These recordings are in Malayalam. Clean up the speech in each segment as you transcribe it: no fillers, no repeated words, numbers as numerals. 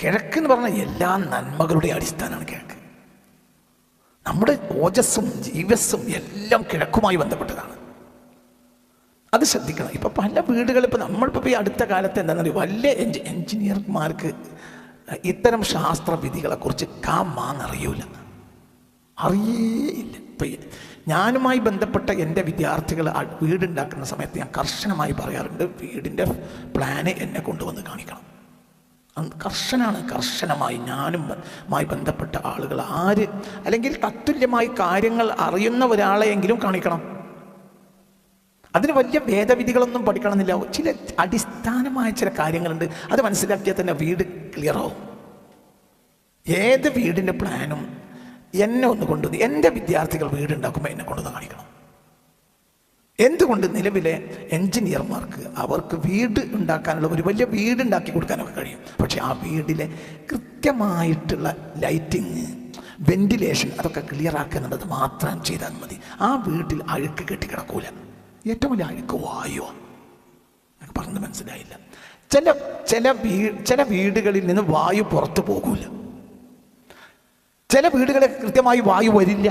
കിഴക്ക് എന്ന് പറഞ്ഞാൽ എല്ലാ നന്മകളുടെ അടിസ്ഥാനമാണ് കിഴക്ക്. നമ്മുടെ ഓജസ്സും ജീവസ്സും എല്ലാം കിഴക്കുമായി ബന്ധപ്പെട്ടതാണ്. അത് ശ്രദ്ധിക്കണം. ഇപ്പം പല വീടുകളിൽ ഇപ്പം നമ്മളിപ്പോൾ ഈ അടുത്ത കാലത്ത് എന്താണെന്ന് അറിയാം, വലിയ എൻജിനീയർമാർക്ക് ഇത്തരം ശാസ്ത്രവിധികളെക്കുറിച്ച് അറിയൂല, അറിയേയില്ല. ഇപ്പം ഞാനുമായി ബന്ധപ്പെട്ട എൻ്റെ വിദ്യാർത്ഥികൾ വീടുണ്ടാക്കുന്ന സമയത്ത് ഞാൻ കർശനമായി പറയാറുണ്ട്, വീടിൻ്റെ പ്ലാന് എന്നെ കൊണ്ടുവന്ന് കാണിക്കണം. കർശനമായി ഞാനുമായി ബന്ധപ്പെട്ട ആളുകൾ അല്ലെങ്കിൽ തത്തുല്യമായി കാര്യങ്ങൾ അറിയുന്ന ഒരാളെയെങ്കിലും കാണിക്കണം. അതിന് വലിയ ഭേദവിധികളൊന്നും പഠിക്കണമെന്നില്ല. ചില അടിസ്ഥാനമായ ചില കാര്യങ്ങളുണ്ട്, അത് മനസ്സിലാക്കിയാൽ തന്നെ വീട് ക്ലിയറാവും. ഏത് വീടിൻ്റെ പ്ലാനും എന്നെ ഒന്ന് കൊണ്ടുവന്ന്, എൻ്റെ വിദ്യാർത്ഥികൾ വീടുണ്ടാക്കുമ്പോൾ എന്നെ കൊണ്ടുവന്ന് കാണിക്കണം. എന്തുകൊണ്ട് നിലവിലെ എൻജിനീയർമാർക്ക് അവർക്ക് വീട് ഉണ്ടാക്കാനുള്ള ഒരു വലിയ വീടുണ്ടാക്കി കൊടുക്കാനൊക്കെ കഴിയും. പക്ഷെ ആ വീടിലെ കൃത്യമായിട്ടുള്ള ലൈറ്റിങ്, വെന്റിലേഷൻ അതൊക്കെ ക്ലിയർ ആക്കുന്നുള്ളത് മാത്രം ചെയ്താൽ മതി. ആ വീട്ടിൽ അഴുക്ക് കെട്ടിക്കിടക്കൂല. ഏറ്റവും വലിയ അഴുക്ക് വായുവാണ്. എനിക്ക് പറഞ്ഞത് മനസ്സിലായില്ല. ചില വീടുകളിൽ നിന്ന് വായു പുറത്തു പോകൂല. ചില വീടുകളിൽ കൃത്യമായി വായു വരില്ല.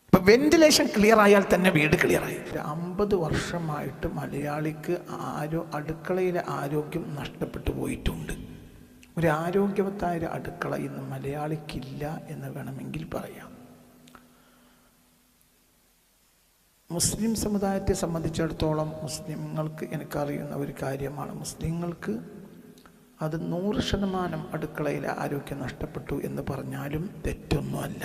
ഇപ്പം വെന്റിലേഷൻ ക്ലിയർ ആയാൽ തന്നെ വീട് ക്ലിയറായി. 50 വർഷമായിട്ട് മലയാളിക്ക് അടുക്കളയിലെ ആരോഗ്യം നഷ്ടപ്പെട്ടു പോയിട്ടുണ്ട്. ഒരു ആരോഗ്യവത്തായ അടുക്കള ഇന്ന് മലയാളിക്കില്ല എന്ന് വേണമെങ്കിൽ പറയാം. മുസ്ലിം സമുദായത്തെ സംബന്ധിച്ചിടത്തോളം മുസ്ലിങ്ങൾക്ക് എനിക്കറിയുന്ന ഒരു കാര്യമാണ്, മുസ്ലിങ്ങൾക്ക് അത് 100% അടുക്കളയിലെ ആരോഗ്യം നഷ്ടപ്പെട്ടു എന്ന് പറഞ്ഞാലും തെറ്റൊന്നുമല്ല.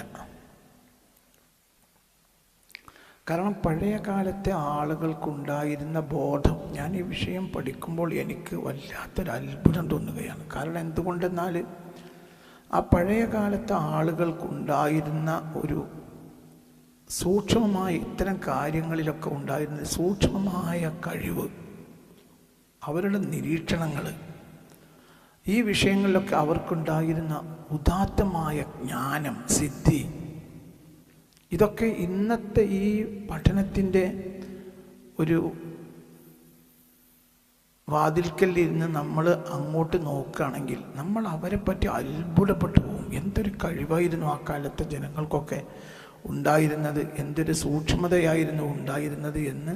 കാരണം പഴയ കാലത്തെ ആളുകൾക്കുണ്ടായിരുന്ന ബോധം, ഞാൻ ഈ വിഷയം പഠിക്കുമ്പോൾ എനിക്ക് വല്ലാത്തൊരു അത്ഭുതം തോന്നുകയാണ്. കാരണം എന്തുകൊണ്ടെന്നാൽ ആ പഴയ കാലത്തെ ആളുകൾക്കുണ്ടായിരുന്ന ഒരു സൂക്ഷ്മമായ ഇത്തരം കാര്യങ്ങളിലൊക്കെ ഉണ്ടായിരുന്ന സൂക്ഷ്മമായ കഴിവ്, അവരുടെ നിരീക്ഷണങ്ങൾ, ഈ വിഷയങ്ങളിലൊക്കെ അവർക്കുണ്ടായിരുന്ന ഉദാത്തമായ ജ്ഞാനം, സിദ്ധി, ഇതൊക്കെ ഇന്നത്തെ ഈ പഠനത്തിൻ്റെ ഒരു വാതിൽക്കലിരുന്ന് നമ്മൾ അങ്ങോട്ട് നോക്കുകയാണെങ്കിൽ നമ്മൾ അവരെ പറ്റി അത്ഭുതപ്പെട്ടു പോകും. എന്തൊരു കഴിവായിരുന്നു ആ കാലത്തെ ജനങ്ങൾക്കൊക്കെ ഉണ്ടായിരുന്നത്, എന്തൊരു സൂക്ഷ്മതയായിരുന്നു ഉണ്ടായിരുന്നത് എന്ന്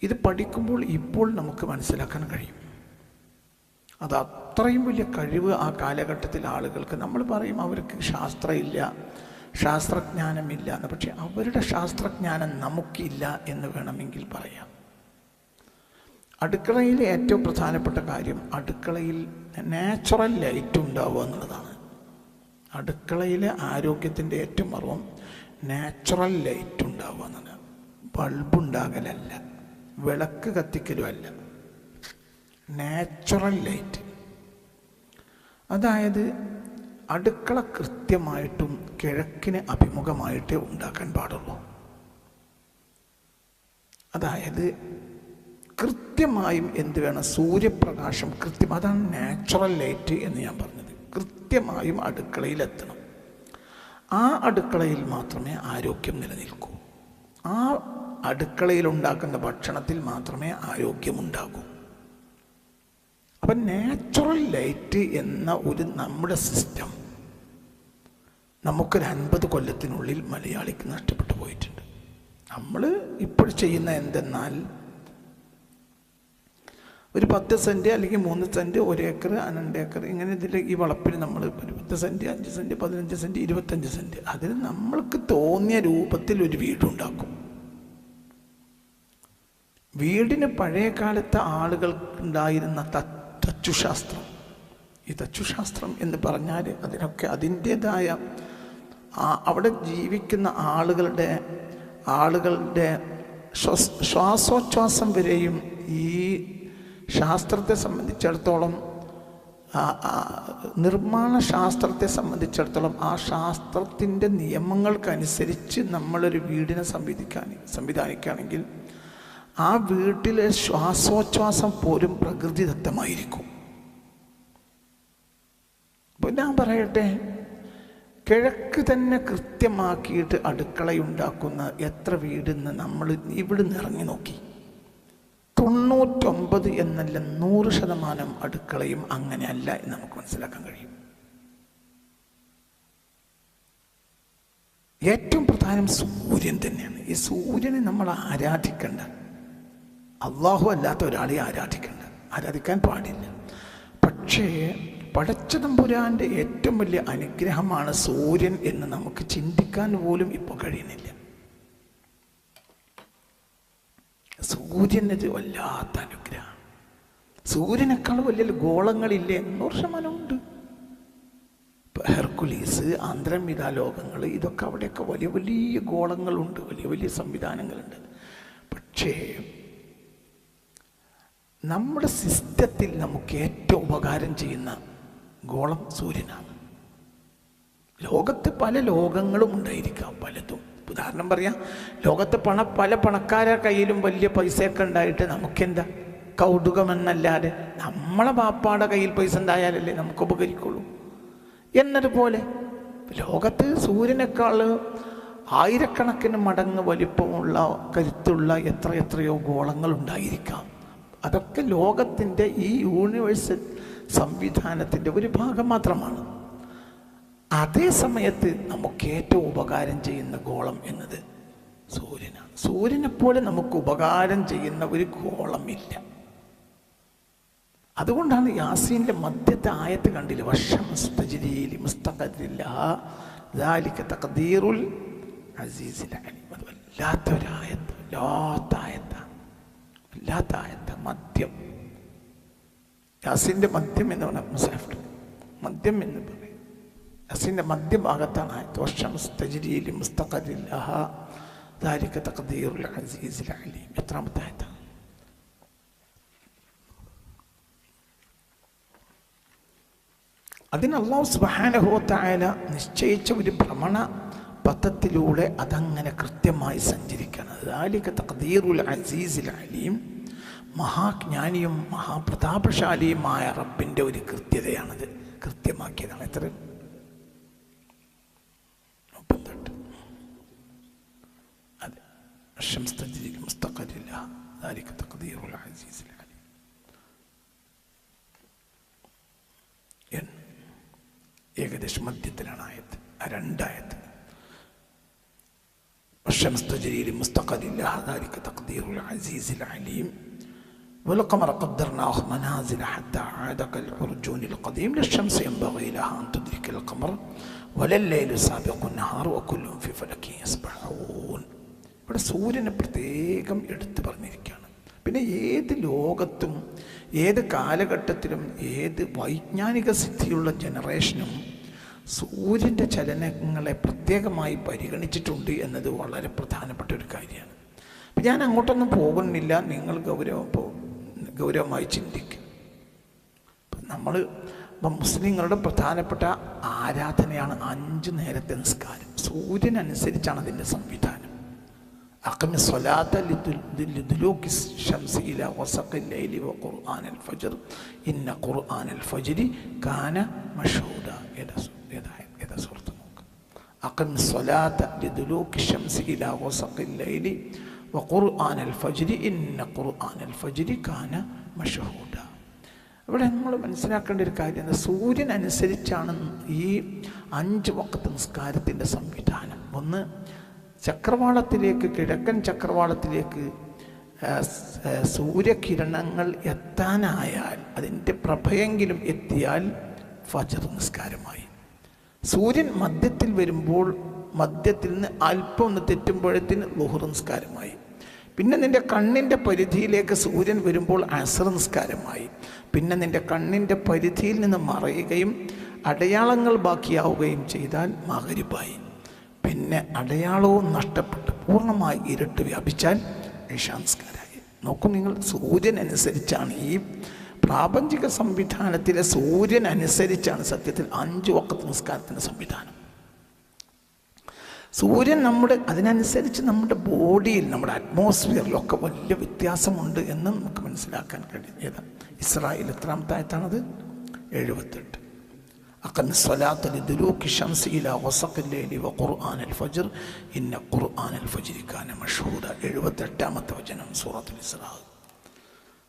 ഇത് പഠിക്കുമ്പോൾ ഇപ്പോൾ നമുക്ക് മനസ്സിലാക്കാൻ കഴിയും. അത് അത്രയും വലിയ കഴിവ് ആ കാലഘട്ടത്തിൽ ആളുകൾക്ക്. നമ്മൾ പറയും അവർക്ക് ശാസ്ത്രമില്ല, ശാസ്ത്രജ്ഞാനമില്ല എന്ന്. പക്ഷെ അവരുടെ ശാസ്ത്രജ്ഞാനം നമുക്കില്ല എന്ന് വേണമെങ്കിൽ പറയാം. അടുക്കളയിലെ ഏറ്റവും പ്രധാനപ്പെട്ട കാര്യം അടുക്കളയിൽ നാച്ചുറൽ ലൈറ്റ് ഉണ്ടാവുക എന്നുള്ളതാണ്. അടുക്കളയിലെ ആരോഗ്യത്തിൻ്റെ ഏറ്റവും മർവം നാച്ചുറൽ ലൈറ്റ് ഉണ്ടാവുക എന്നാണ്. ബൾബുണ്ടാകലല്ല, വിളക്ക് കത്തിക്കലുമല്ല, നാച്ചുറൽ ലൈറ്റ്. അതായത് അടുക്കള കൃത്യമായിട്ടും കിഴക്കിന് അഭിമുഖമായിട്ടേ ഉണ്ടാക്കാൻ പാടുള്ളൂ. അതായത് കൃത്യമായും എന്ത് വേണം, സൂര്യപ്രകാശം കൃത്യം, അതാണ് നാച്ചുറൽ ലൈറ്റ് എന്ന് ഞാൻ പറഞ്ഞത്. കൃത്യമായും അടുക്കളയിലെത്തണം. ആ അടുക്കളയിൽ മാത്രമേ ആരോഗ്യം നിലനിൽക്കൂ. ആ അടുക്കളയിൽ ഉണ്ടാക്കുന്ന ഭക്ഷണത്തിൽ മാത്രമേ ആരോഗ്യമുണ്ടാകൂ. അപ്പം നാച്ചുറൽ ലൈറ്റ് എന്ന ഒരു നമ്മുടെ സിസ്റ്റം നമുക്കൊരു 50 കൊല്ലത്തിനുള്ളിൽ മലയാളിക്ക് നഷ്ടപ്പെട്ടു പോയിട്ടുണ്ട്. നമ്മൾ ഇപ്പോൾ ചെയ്യുന്ന എന്തെന്നാൽ ഒരു 10 സെൻറ്റ് അല്ലെങ്കിൽ 3 സെൻറ്റ്, 1 ഏക്കർ, 2 ഏക്കർ, ഇങ്ങനെ ഇതിൽ ഈ വളപ്പിൽ നമ്മൾ ഒരു 10 സെൻറ്റ്, 5 സെൻറ്റ്, 15 സെൻറ്റ്, 25 സെൻറ്റ്, അതിന് നമ്മൾക്ക് തോന്നിയ രൂപത്തിൽ ഒരു വീടുണ്ടാക്കും. വീടിന് പഴയ കാലത്തെ ആളുകൾക്കുണ്ടായിരുന്ന തച്ചുശാസ്ത്രം, ഈ തച്ചുശാസ്ത്രം എന്ന് പറഞ്ഞാൽ അതിനൊക്കെ അതിൻ്റേതായ അവിടെ ജീവിക്കുന്ന ആളുകളുടെ ശ്വാസോച്ഛ്വാസം വരെയും ഈ ശാസ്ത്രത്തെ സംബന്ധിച്ചിടത്തോളം, നിർമ്മാണ ശാസ്ത്രത്തെ സംബന്ധിച്ചിടത്തോളം ആ ശാസ്ത്രത്തിൻ്റെ നിയമങ്ങൾക്കനുസരിച്ച് നമ്മളൊരു വീടിനെ സംവിധാനിക്കുകയാണെങ്കിൽ ആ വീട്ടിലെ ശ്വാസോച്ഛ്വാസം പോലും പ്രകൃതിദത്തമായിരിക്കും. അപ്പോൾ ഞാൻ പറയട്ടെ, കിഴക്ക് തന്നെ കൃത്യമാക്കിയിട്ട് അടുക്കളയുണ്ടാക്കുന്ന എത്ര വീടെന്ന് നമ്മൾ ഇവിടുന്ന് ഇറങ്ങി നോക്കി. 99 എന്നല്ല 100% അടുക്കളയും അങ്ങനെയല്ല എന്ന് നമുക്ക് മനസ്സിലാക്കാൻ കഴിയും. ഏറ്റവും പ്രധാനം സൂര്യൻ തന്നെയാണ്. ഈ സൂര്യനെ നമ്മൾ ആരാധിക്കേണ്ട, അള്ളാഹു അല്ലാത്ത ഒരാളെ ആരാധിക്കാൻ പാടില്ല. പക്ഷേ പടച്ചതമ്പുരാൻ്റെ ഏറ്റവും വലിയ അനുഗ്രഹമാണ് സൂര്യൻ എന്ന് നമുക്ക് ചിന്തിക്കാൻ പോലും ഇപ്പോൾ കഴിയുന്നില്ല. സൂര്യനത് വല്ലാത്ത അനുഗ്രഹമാണ്. സൂര്യനേക്കാൾ വലിയ ഗോളങ്ങളില്ലേ? 100% ഉണ്ട്. ഹെർക്കുലീസ്, ആന്ത്രമിത ലോകങ്ങൾ, ഇതൊക്കെ അവിടെയൊക്കെ വലിയ വലിയ ഗോളങ്ങളുണ്ട്, വലിയ വലിയ സംവിധാനങ്ങളുണ്ട്. പക്ഷേ നമ്മുടെ സിസ്റ്റത്തിൽ നമുക്ക് ഏറ്റവും ഉപകാരം ചെയ്യുന്ന ഗോളം സൂര്യനാണ്. ലോകത്ത് പല ലോകങ്ങളും ഉണ്ടായിരിക്കാം, പലതും. ഉദാഹരണം പറയാം, ലോകത്ത് പല പണക്കാരുടെ കയ്യിലും വലിയ പൈസയൊക്കെ ഉണ്ടായിട്ട് നമുക്കെന്താ കൗതുകമെന്നല്ലാതെ നമ്മളെ ബാപ്പാടെ കയ്യിൽ പൈസ ഉണ്ടായാലല്ലേ നമുക്ക് ഉപകരിക്കുള്ളൂ. എന്നതുപോലെ ലോകത്ത് സൂര്യനേക്കാൾ ആയിരക്കണക്കിന് മടങ്ങ് വലിപ്പമുള്ള കരുത്തുള്ള എത്രയോ ഗോളങ്ങൾ ഉണ്ടായിരിക്കാം. അതൊക്കെ ലോകത്തിൻ്റെ ഈ യൂണിവേഴ്സൽ സംവിധാനത്തിൻ്റെ ഒരു ഭാഗം മാത്രമാണ്. അതേ സമയത്ത് നമുക്ക് ഏറ്റവും ഉപകാരം ചെയ്യുന്ന ഗോളം എന്നത് സൂര്യനാണ്. സൂര്യനെപ്പോലെ നമുക്ക് ഉപകാരം ചെയ്യുന്ന ഒരു ഗോളമില്ല. അതുകൊണ്ടാണ് യാസീനിലെ മധ്യത്തെ ആയത്ത് കണ്ടില്ല, വശംസ്തജിരീലി മുസ്തഖരില്ലഹാ ദാലിക തഖദീറുൽ അസീസിൽ അലീം. അത് വല്ലാത്തൊരായത്ത്, വല്ലാത്ത ആയത്ത്. മദ്യം, യാസീൻ്റെ മദ്യം എന്ന് പറഞ്ഞാൽ മുസാഫിർ മദ്യം എന്ന് പറയും. യാസീൻ്റെ മധ്യഭാഗത്താണ് ആയത്ത്, വശംസ്തജിരീലി മുസ്തഖരില്ലഹാ ദാലിക തഖദീറുൽ അസീസിൽ അലീം. എത്രാമത്തെ ആയത്താണ്? അതിന് അല്ലാഹു സുബ്ഹാനഹു വ തആല നിശ്ചയിച്ച ഒരു ഭ്രമണ പഥത്തിലൂടെ അതങ്ങനെ കൃത്യമായി സഞ്ചരിക്കണം. ദാലിക തഖദീറുൽ അസീസിൽ അലീം. മഹാജ്ഞാനിയും മഹാപ്രതാപശാലിയുമായ റബ്ബിൻ്റെ ഒരു കൃത്യതയാണത്, കൃത്യമാക്കിയതാണ്. എത്ര? 38. അതെ, വശംസ്തജിരീലി മുസ്തഖരില്ലഹാ ദാലിക തഖദീറുൽ അസീസിൽ അലീം. ഏകദേശം മധ്യത്തിലാണ് ആയത്ത്, രണ്ടായത്ത്. വശംസ്തജിരീലി മുസ്തഖരില്ലഹാ ദാലിക തഖദീറുൽ അസീസിൽ അലീം. والقمر قدرناه منازل حتى عاد كالعرجون القديم لا الشمس ينبغي لها أن تدرك القمر ولا الليل سابق النهار وكل في فلك يسبحون. ഇവിടെ സൂര്യനെ പ്രത്യേകം എടുത്തു പറഞ്ഞിരിക്കുകയാണ്. പിന്നെ ഏത് ലോകത്തും ഏത് കാലഘട്ടത്തിലും ഏത് വൈജ്ഞാനിക സിദ്ധിയുള്ള ജനറേഷനും സൂര്യൻ്റെ ചലനങ്ങളെ പ്രത്യേകമായി പരിഗണിച്ചിട്ടുണ്ട് എന്നത് വളരെ പ്രധാനപ്പെട്ട ഒരു കാര്യമാണ്. അപ്പം ഞാൻ അങ്ങോട്ടൊന്നും പോകുന്നില്ല, നിങ്ങൾ ഗൗരവമായി ചിന്തിക്കുക. ഇപ്പം മുസ്ലിങ്ങളുടെ പ്രധാനപ്പെട്ട ആരാധനയാണ് 5 നേരത്തെ നിസ്കാരം. സൂര്യനനുസരിച്ചാണ് അതിൻ്റെ സംവിധാനം. അഖിമി സ്വലാത്ത ലിദുലൂകി ശംസി ഇലാ വസഖിൽ ലൈലി വഖുർആനൽ ഫജ്ർ ഇന്ന ഖുർആനൽ ഫജ്രി കാന മഷ്ഹൂദ. ഏതാ സൂറത്ത് നോക്ക്. അഖിമി സ്വലാത്ത ലിദുലൂകി ശംസി ഇലാ വസഖിൽ ലൈലി വഖുർആനൽ ഫജ്രി ഇന്ന ഖുർആനൽ ഫജ്രി കാന മഷ്ഹൂദ. ഇവിടെ നമ്മൾ മനസ്സിലാക്കേണ്ട ഒരു കാര്യം, സൂര്യനനുസരിച്ചാണ് ഈ 5 വഖ്ത് നിസ്കാരത്തിൻ്റെ സംവിധാനം. ഒന്ന്, ചക്രവാളത്തിലേക്ക്, കിഴക്കൻ ചക്രവാളത്തിലേക്ക് സൂര്യകിരണങ്ങൾ എത്താനായാൽ, അതിൻ്റെ പ്രഭയെങ്കിലും എത്തിയാൽ ഫജ്ർ നിസ്കാരമായി. സൂര്യൻ മധ്യത്തിൽ വരുമ്പോൾ, മധ്യത്തിൽ നിന്ന് അല്പം ഒന്ന് തെറ്റുമ്പോഴത്തിന് ളുഹ്ർ നിസ്കാരമായി. പിന്നെ നിൻ്റെ കണ്ണിൻ്റെ പരിധിയിലേക്ക് സൂര്യൻ വരുമ്പോൾ അസ്ർ നിസ്കാരമായി. പിന്നെ നിൻ്റെ കണ്ണിൻ്റെ പരിധിയിൽ നിന്ന് മറയുകയും അടയാളങ്ങൾ ബാക്കിയാവുകയും ചെയ്താൽ മഗ്രിബായി. പിന്നെ അടയാളവും നഷ്ടപ്പെട്ട് പൂർണ്ണമായി ഇരുട്ട് വ്യാപിച്ചാൽ ഇശാ നിസ്കാരമായി. നോക്കൂ നിങ്ങൾ, സൂര്യനനുസരിച്ചാണ്, ഈ പ്രാപഞ്ചിക സംവിധാനത്തിലെ സൂര്യനനുസരിച്ചാണ് സത്യത്തിൽ 5 വഖ്ത് നിസ്കാരത്തിൻ്റെ സംവിധാനം. സൂര്യൻ അതിനനുസരിച്ച് നമ്മുടെ ബോഡിയിൽ, നമ്മുടെ അറ്റ്മോസ്ഫിയറിലൊക്കെ വലിയ വ്യത്യാസമുണ്ട് എന്ന് നമുക്ക് മനസ്സിലാക്കാൻ കഴിയും. ഏതാണ്? ഇസ്രായേൽ എത്രാമത്തെ ആയത്താണത്? 78. അഖിമി സ്വലാത്ത ലിദുലൂകി ശംസി ഇലാ വസഖിൽ ലൈലി വഖുർആനൽ ഫജ്ർ ഇന്ന ഖുർആനൽ ഫജ്രി കാന മഷ്ഹൂദ. 78ാമത്തെ വചനം സൂറത്തുൽ ഇസ്രാ.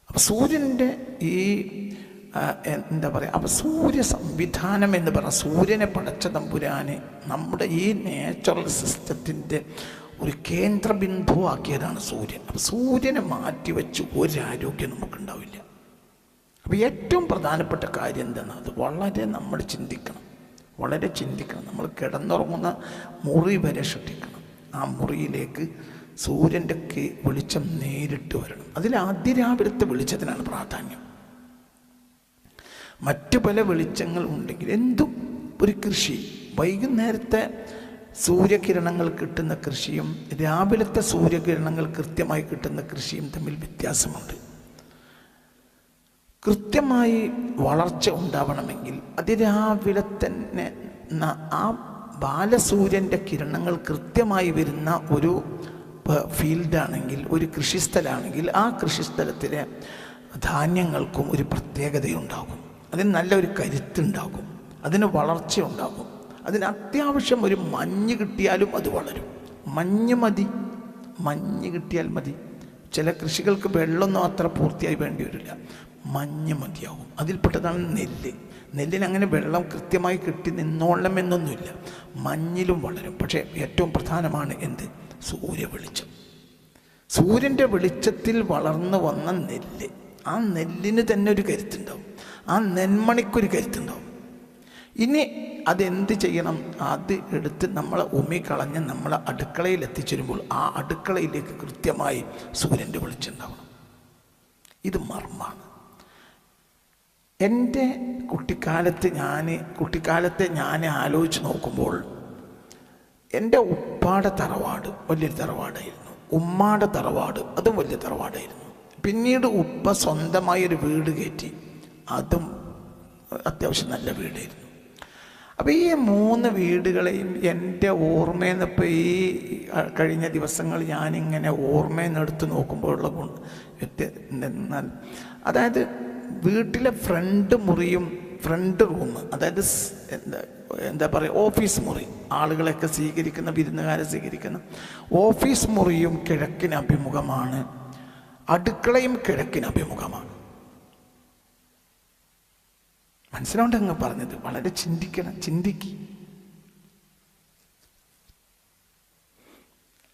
അപ്പം സൂര്യൻ്റെ ഈ എന്താ പറയുക, അപ്പം സൂര്യ സംവിധാനം എന്ന് പറഞ്ഞാൽ സൂര്യനെ പടച്ച തമ്പുരാന് നമ്മുടെ ഈ നേച്ചുറൽ സിസ്റ്റത്തിൻ്റെ ഒരു കേന്ദ്രബിന്ദു ആക്കിയതാണ് സൂര്യൻ. അപ്പം സൂര്യനെ മാറ്റിവെച്ച് ഒരാരോഗ്യം നമുക്കുണ്ടാവില്ല. അപ്പോൾ ഏറ്റവും പ്രധാനപ്പെട്ട കാര്യം എന്താണ്? അത് വളരെ നമ്മൾ ചിന്തിക്കണം, വളരെ ചിന്തിക്കണം. നമ്മൾ കിടന്നുറങ്ങുന്ന മുറി വരെ ശ്രദ്ധിക്കണം. ആ മുറിയിലേക്ക് സൂര്യൻ്റെ വെളിച്ചം നേരിട്ട് വരണം. അതിൽ അതിരാവിലത്തെ വെളിച്ചത്തിനാണ് പ്രാധാന്യം. മറ്റു പല വെളിച്ചങ്ങൾ ഉണ്ടെങ്കിൽ എന്തും, ഒരു കൃഷി വൈകുന്നേരത്തെ സൂര്യകിരണങ്ങൾ കിട്ടുന്ന കൃഷിയും രാവിലത്തെ സൂര്യകിരണങ്ങൾ കൃത്യമായി കിട്ടുന്ന കൃഷിയും തമ്മിൽ വ്യത്യാസമുണ്ട്. കൃത്യമായി വളർച്ച ഉണ്ടാവണമെങ്കിൽ അതിരാവിലെ തന്നെ ആ ബാലസൂര്യൻ്റെ കിരണങ്ങൾ കൃത്യമായി വരുന്ന ഒരു ഫീൽഡാണെങ്കിൽ, ഒരു കൃഷിസ്ഥലമാണെങ്കിൽ ആ കൃഷിസ്ഥലത്തിലെ ധാന്യങ്ങൾക്കും ഒരു പ്രത്യേകതയുണ്ടാകും. അതിന് നല്ലൊരു കരുത്തുണ്ടാകും, അതിന് വളർച്ച ഉണ്ടാകും. അതിന് അത്യാവശ്യം ഒരു മഞ്ഞ് കിട്ടിയാലും അത് വളരും. മഞ്ഞ് മതി, മഞ്ഞ് കിട്ടിയാൽ മതി. ചില കൃഷികൾക്ക് വെള്ളമൊന്നും അത്ര പൂർത്തിയായി വേണ്ടി വരില്ല, മഞ്ഞ് മതിയാകും. അതിൽപ്പെട്ടതാണ് നെല്ല്. നെല്ലിന് അങ്ങനെ വെള്ളം കൃത്യമായി കിട്ടി നിന്നോളണമെന്നൊന്നുമില്ല, മഞ്ഞിലും വളരും. പക്ഷേ ഏറ്റവും പ്രധാനമാണ് എന്ത്? സൂര്യവെളിച്ചം. സൂര്യൻ്റെ വെളിച്ചത്തിൽ വളർന്നു വന്ന നെല്ല്, ആ നെല്ലിന് തന്നെ ഒരു കരുത്തുണ്ടാവും, ആ നെന്മണിക്കൊരു കരുത്തുണ്ടാവും. ഇനി അതെന്ത് ചെയ്യണം? അത് എടുത്ത് നമ്മളെ ഉമ്മിക്കളഞ്ഞ് നമ്മളെ അടുക്കളയിൽ എത്തിച്ചേരുമ്പോൾ ആ അടുക്കളയിലേക്ക് കൃത്യമായി സൂര്യൻ്റെ വെളിച്ചം ഉണ്ടാവണം. ഇത് മർമ്മമാണ്. എൻ്റെ കുട്ടിക്കാലത്തെ ഞാൻ ആലോചിച്ച് നോക്കുമ്പോൾ എൻ്റെ ഉപ്പാടെ തറവാട് വലിയൊരു തറവാടായിരുന്നു, ഉമ്മാടെ തറവാട് അതും വലിയ തറവാടായിരുന്നു. പിന്നീട് ഉപ്പ സ്വന്തമായി ഒരു വീട് കയറ്റി, അതും അത്യാവശ്യം നല്ല വീടായിരുന്നു. അപ്പോൾ ഈ 3 വീടുകളെയും എൻ്റെ ഓർമ്മയിൽ നിന്ന് ഇപ്പോൾ ഈ കഴിഞ്ഞ ദിവസങ്ങൾ ഞാനിങ്ങനെ ഓർമ്മയിൽ നിന്ന് എടുത്ത് നോക്കുമ്പോഴുള്ള എന്നാൽ, അതായത് വീട്ടിലെ ഫ്രണ്ട് മുറിയും ഫ്രണ്ട് റൂം, അതായത് എന്താ പറയുക, ഓഫീസ് മുറി, ആളുകളെയൊക്കെ സ്വീകരിക്കുന്ന, വിരുന്നുകാരെ സ്വീകരിക്കുന്ന ഓഫീസ് മുറിയും കിഴക്കിന് അഭിമുഖമാണ്, അടുക്കളയും കിഴക്കിന് അഭിമുഖമാണ്. മനസ്സിലാവുണ്ടങ്ങ് പറഞ്ഞത്? വളരെ ചിന്തിക്കുക.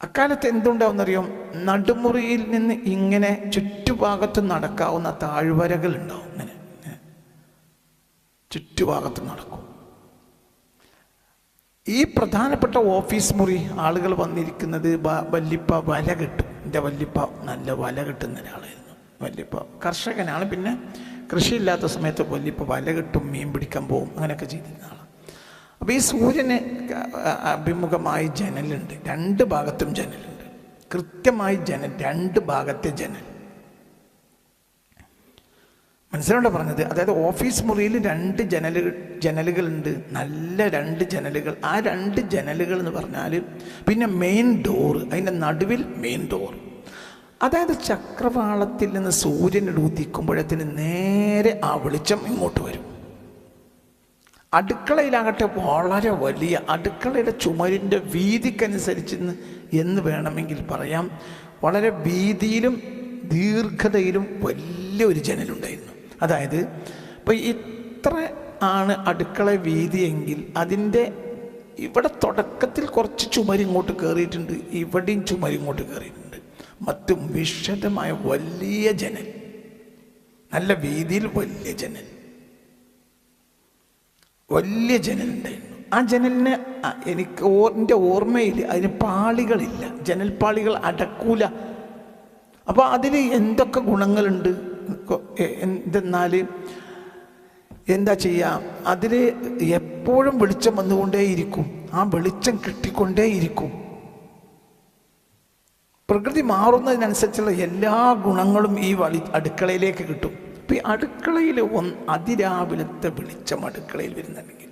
അക്കാലത്ത് എന്തുണ്ടാവുമെന്നറിയാം? നടുമുറിയിൽ നിന്ന് ഇങ്ങനെ ചുറ്റുഭാഗത്ത് നടക്കാവുന്ന താഴ്വരകൾ ഉണ്ടാവും. ഇങ്ങനെ ചുറ്റുഭാഗത്ത് നടക്കും. ഈ പ്രധാനപ്പെട്ട ഓഫീസ് മുറി ആളുകൾ വന്നിരിക്കുന്നത് വല്യപ്പ വല കെട്ടും. എൻ്റെ വല്യപ്പ നല്ല വല കെട്ടുന്ന ഒരാളായിരുന്നു. വല്യപ്പ കർഷകനാണ്. പിന്നെ കൃഷിയില്ലാത്ത സമയത്ത് വല്യപ്പ വല കെട്ടും, മീൻ പിടിക്കാൻ പോകും, അങ്ങനെയൊക്കെ ചെയ്തിരുന്ന ആളാണ്. അപ്പോൾ ഈ സൂര്യന് അഭിമുഖമായി ജനലുണ്ട്, 2 ഭാഗത്തും ജനലുണ്ട്. കൃത്യമായി 2 ഭാഗത്തെ ജനൽ. മനസ്സിലാണ്ടോ പറഞ്ഞത്? അതായത് ഓഫീസ് മുറിയിൽ 2 ജനലുകളുണ്ട്, നല്ല 2 ജനലുകൾ. ആ 2 ജനലുകൾ എന്ന് പറഞ്ഞാൽ പിന്നെ മെയിൻ ഡോറ്, അതിൻ്റെ നടുവിൽ മെയിൻ ഡോർ. അതായത് ചക്രവാളത്തിൽ നിന്ന് സൂര്യൻ ഉദിക്കുമ്പോഴത്തിന് നേരെ ആ വെളിച്ചം ഇങ്ങോട്ട് വരും. അടുക്കളയിലാകട്ടെ വളരെ വലിയ, അടുക്കളയുടെ ചുമരിൻ്റെ വീതിക്കനുസരിച്ച് എന്ന് വേണമെങ്കിൽ പറയാം, വളരെ വീതിയിലും ദീർഘതയിലും വലിയൊരു ജനലുണ്ടായിരുന്നു. അതായത് ഇപ്പോൾ ഇത്ര ആണ് അടുക്കള വീതിയെങ്കിൽ അതിൻ്റെ ഇവിടെ തുടക്കത്തിൽ കുറച്ച് ചുമരിങ്ങോട്ട് കയറിയിട്ടുണ്ട്, ഇവിടെയും ചുമരിങ്ങോട്ട് കയറിയിട്ടുണ്ട്. മറ്റും വിശദമായ വലിയ ജനൽ, നല്ല വീതിയിൽ വലിയ ജനൽ ഉണ്ടായിരുന്നു. ആ ജനലിന് എൻ്റെ ഓർമ്മയിൽ അതിന് പാളികളില്ല, ജനൽപ്പാളികൾ അടക്കൂല. അപ്പോൾ അതിൽ എന്തൊക്കെ ഗുണങ്ങളുണ്ട് എന്തെന്നാൽ എന്താ ചെയ്യുക? അതിൽ എപ്പോഴും വെളിച്ചം വന്നുകൊണ്ടേയിരിക്കും, ആ വെളിച്ചം കിട്ടിക്കൊണ്ടേയിരിക്കും. പ്രകൃതി മാറുന്നതിനനുസരിച്ചുള്ള എല്ലാ ഗുണങ്ങളും ഈ അടുക്കളയിലേക്ക് കിട്ടും. അപ്പോൾ ഈ അടുക്കളയിൽ അതിരാവിലത്തെ വെളിച്ചം അടുക്കളയിൽ വരുന്നുണ്ടെങ്കിൽ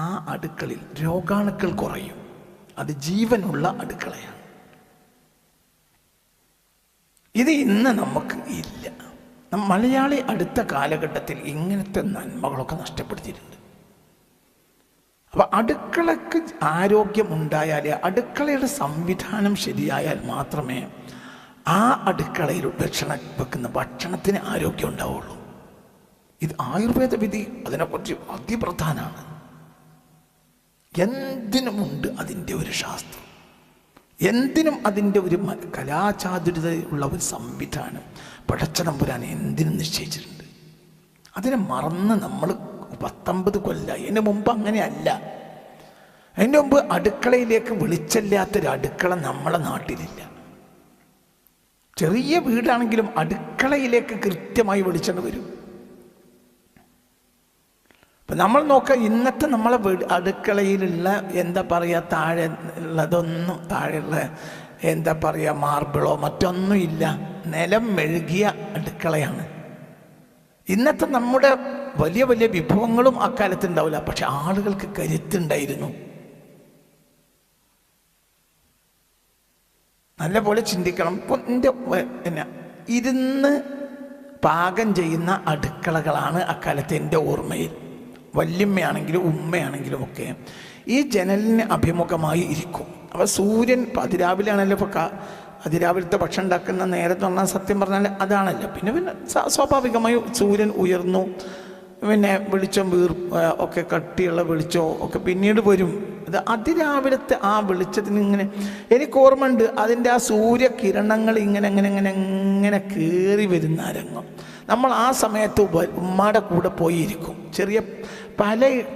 ആ അടുക്കളയിൽ രോഗാണുക്കൾ കുറയും. അത് ജീവനുള്ള അടുക്കളയാണ്. ഇത് ഇന്ന് നമുക്ക് ഇല്ല. മലയാളി അടുത്ത കാലഘട്ടത്തിൽ ഇങ്ങനത്തെ നന്മകളൊക്കെ നഷ്ടപ്പെടുത്തിയിട്ടുണ്ട്. അപ്പോൾ അടുക്കളക്ക് ആരോഗ്യമുണ്ടായാൽ, അടുക്കളയുടെ സംവിധാനം ശരിയായാൽ മാത്രമേ ആ അടുക്കളയിൽ ഭക്ഷണം വെക്കുന്ന ഭക്ഷണത്തിന് ആരോഗ്യം ഉണ്ടാവുള്ളൂ. ഇത് ആയുർവേദ വിധി അതിനെക്കുറിച്ച് അതിപ്രധാനമാണ്. എന്തിനുമുണ്ട് അതിൻ്റെ ഒരു ശാസ്ത്രം, എന്തിനും അതിൻ്റെ ഒരു കലാചാതുരതയുള്ള ഒരു സംവിധാനം പടച്ചതമ്പുരാൻ എന്തിനും നിശ്ചയിച്ചിട്ടുണ്ട്. അതിനെ മറന്ന് നമ്മൾ 19 കൊല്ലം. അതിന് മുമ്പ് അങ്ങനെയല്ല. അതിൻ്റെ മുമ്പ് അടുക്കളയിലേക്ക് വെളിച്ചമില്ലാത്തൊരു അടുക്കള നമ്മളെ നാട്ടിലില്ല. ചെറിയ വീടാണെങ്കിലും അടുക്കളയിലേക്ക് കൃത്യമായി വെളിച്ചെണ്ണ വരും. അപ്പം നമ്മൾ നോക്കുക, ഇന്നത്തെ നമ്മളെ അടുക്കളയിലുള്ള എന്താ പറയുക, താഴെ ഉള്ളതൊന്നും, താഴെയുള്ള എന്താ പറയുക, മാർബിളോ മറ്റൊന്നും ഇല്ല, നിലം മെഴുകിയ അടുക്കളയാണ്. ഇന്നത്തെ നമ്മുടെ വലിയ വലിയ വിഭവങ്ങളും അക്കാലത്ത് ഉണ്ടാവില്ല, പക്ഷെ ആളുകൾക്ക് കരുത്തുണ്ടായിരുന്നു. നല്ലപോലെ ചിന്തിക്കണം. ഇപ്പം എൻ്റെ ഇരുന്ന് പാകം ചെയ്യുന്ന അടുക്കളകളാണ് അക്കാലത്ത് എൻ്റെ ഓർമ്മയിൽ. വല്യമ്മയാണെങ്കിലും ഉമ്മയാണെങ്കിലും ഒക്കെ ഈ ജനലിന് അഭിമുഖമായി ഇരിക്കും. അപ്പോൾ സൂര്യൻ ഇപ്പം അതിരാവിലെ ആണല്ലോ, ഇപ്പോൾ അതിരാവിലത്തെ ഭക്ഷണം ഉണ്ടാക്കുന്ന നേരത്തെ പറഞ്ഞാൽ സത്യം പറഞ്ഞാൽ അതാണല്ലോ. പിന്നെ സ്വാഭാവികമായും സൂര്യൻ ഉയർന്നു, പിന്നെ വെളിച്ചം ഒക്കെ കട്ടിയുള്ള വെളിച്ചം ഒക്കെ പിന്നീട് വരും. അത് അതിരാവിലത്തെ ആ വെളിച്ചത്തിന് ഇങ്ങനെ എനിക്ക് ഓർമ്മയുണ്ട്, അതിൻ്റെ ആ സൂര്യകിരണങ്ങൾ ഇങ്ങനെ ഇങ്ങനെ ഇങ്ങനെ ഇങ്ങനെ കയറി വരുന്ന രംഗം. നമ്മൾ ആ സമയത്ത് ഉമ്മയുടെ കൂടെ പോയിരിക്കും. ചെറിയ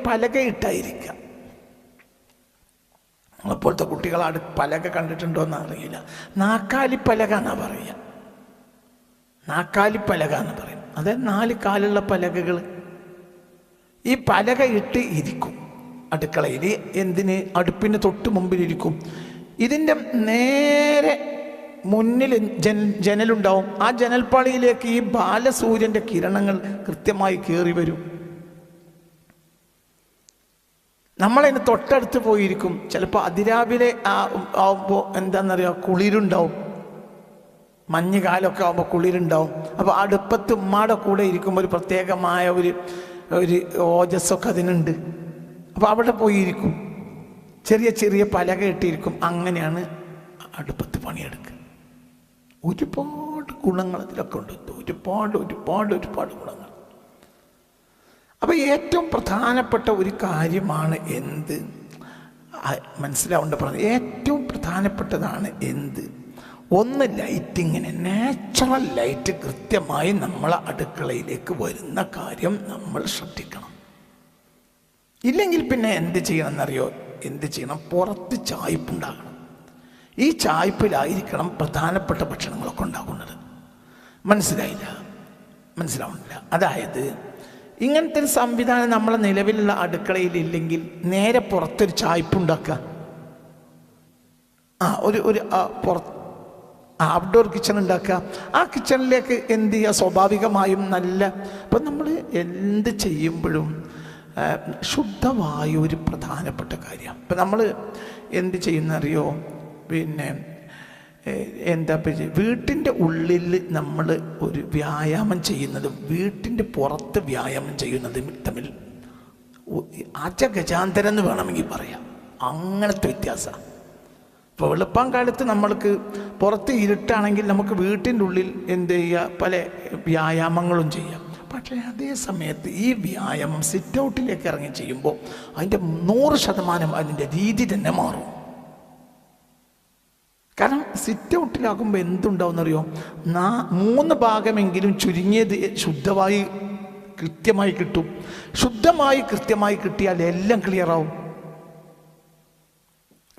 പലകയിട്ടായിരിക്കാം. നമ്മളെപ്പോലത്തെ കുട്ടികൾ പലക കണ്ടിട്ടുണ്ടോ എന്ന് അറിയില്ല. നാക്കാലിപ്പലക എന്നാണ് പറയുക. നാക്കാലിപ്പലക എന്ന് പറയും. അതായത് 4 കാലുള്ള പലകകൾ. ഈ പലക ഇട്ട് ഇരിക്കും അടുക്കളയിൽ. എന്തിന്? അടുപ്പിന് തൊട്ട് മുമ്പിലിരിക്കും. ഇതിൻ്റെ നേരെ മുന്നിൽ ജനലുണ്ടാവും. ആ ജനൽപ്പാളിയിലേക്ക് ഈ ബാലസൂര്യൻ്റെ കിരണങ്ങൾ കൃത്യമായി കയറി വരും. നമ്മളതിന് തൊട്ടടുത്ത് പോയിരിക്കും. ചിലപ്പോൾ അതിരാവിലെ ആവുമ്പോൾ എന്താണെന്നറിയാം, കുളിരുണ്ടാവും. മഞ്ഞുകാലമൊക്കെ ആകുമ്പോൾ കുളിരുണ്ടാവും. അപ്പോൾ അടുപ്പത്ത് ഉമ്മാടെ കൂടെ ഇരിക്കുമ്പോൾ ഒരു പ്രത്യേകമായ ഒരു ഓജസ്സൊക്കെ അതിനുണ്ട്. അപ്പോൾ അവിടെ പോയിരിക്കും. ചെറിയ ചെറിയ പലക ഇട്ടിരിക്കും. അങ്ങനെയാണ് അടുപ്പത്ത് പണിയെടുക്കുക. ഒരുപാട് ഗുണങ്ങൾ അതിലൊക്കെ ഉണ്ട്. ഒരുപാട് ഒരുപാട് ഒരുപാട് ഗുണങ്ങൾ. അപ്പോൾ ഏറ്റവും പ്രധാനപ്പെട്ട ഒരു കാര്യമാണ് എന്ത് മനസ്സിലാവേണ്ട പറഞ്ഞത്. ഏറ്റവും പ്രധാനപ്പെട്ടതാണ് എന്ത്? ഒന്ന്, ലൈറ്റിങ്ങിന്, നാച്ചുറൽ ലൈറ്റ് കൃത്യമായി നമ്മളെ അടുക്കളയിലേക്ക് വരുന്ന കാര്യം നമ്മൾ ശ്രദ്ധിക്കണം. ഇല്ലെങ്കിൽ പിന്നെ എന്ത് ചെയ്യണം എന്നറിയോ? എന്ത് ചെയ്യണം? പുറത്ത് ചായ്പുണ്ടാകണം. ഈ ചായ്പിലായിരിക്കണം പ്രധാനപ്പെട്ട ഭക്ഷണങ്ങളൊക്കെ ഉണ്ടാകുന്നത്. മനസ്സിലാവുന്നില്ല. അതായത് ഇങ്ങനത്തെ ഒരു സംവിധാനം നമ്മളെ നിലവിലുള്ള അടുക്കളയിൽ ഇല്ലെങ്കിൽ നേരെ പുറത്തൊരു ചായ്പുണ്ടാക്കുക. പുറത്ത് ഔട്ട്ഡോർ കിച്ചൺ ഉണ്ടാക്കുക. ആ കിച്ചണിലേക്ക് എന്ത് ചെയ്യുക? സ്വാഭാവികമായും ഇപ്പം നമ്മൾ എന്ത് ചെയ്യുമ്പോഴും ശുദ്ധവായു ഒരു പ്രധാനപ്പെട്ട കാര്യം. ഇപ്പം നമ്മൾ എന്ത് ചെയ്യുന്നറിയോ? പിന്നെ വീട്ടിൻ്റെ ഉള്ളിൽ നമ്മൾ ഒരു വ്യായാമം ചെയ്യുന്നതും വീട്ടിൻ്റെ പുറത്ത് വ്യായാമം ചെയ്യുന്നതും തമ്മിൽ അജഗജാന്തരം എന്ന് വേണമെങ്കിൽ പറയാം. അങ്ങനത്തെ വ്യത്യാസമാണ്. ഇപ്പോൾ വെളുപ്പം കാലത്ത് നമ്മൾക്ക് പുറത്ത് ഇരുട്ടാണെങ്കിൽ നമുക്ക് വീട്ടിൻ്റെ ഉള്ളിൽ എന്ത് ചെയ്യുക? പല വ്യായാമങ്ങളും ചെയ്യാം. പക്ഷേ അതേ സമയത്ത് ഈ വ്യായാമം സിറ്റ് ഔട്ടിലേക്ക് ഇറങ്ങി ചെയ്യുമ്പോൾ അതിൻ്റെ 100% അതിൻ്റെ രീതി തന്നെ മാറും. കാരണം സിറ്റ് ഔട്ടിലാകുമ്പോൾ എന്തുണ്ടാവുമെന്നറിയോ? 3 ഭാഗമെങ്കിലും ചുരുങ്ങിയത് ശുദ്ധമായി കൃത്യമായി കിട്ടും. ശുദ്ധമായി കൃത്യമായി കിട്ടിയാൽ എല്ലാം ക്ലിയറാവും.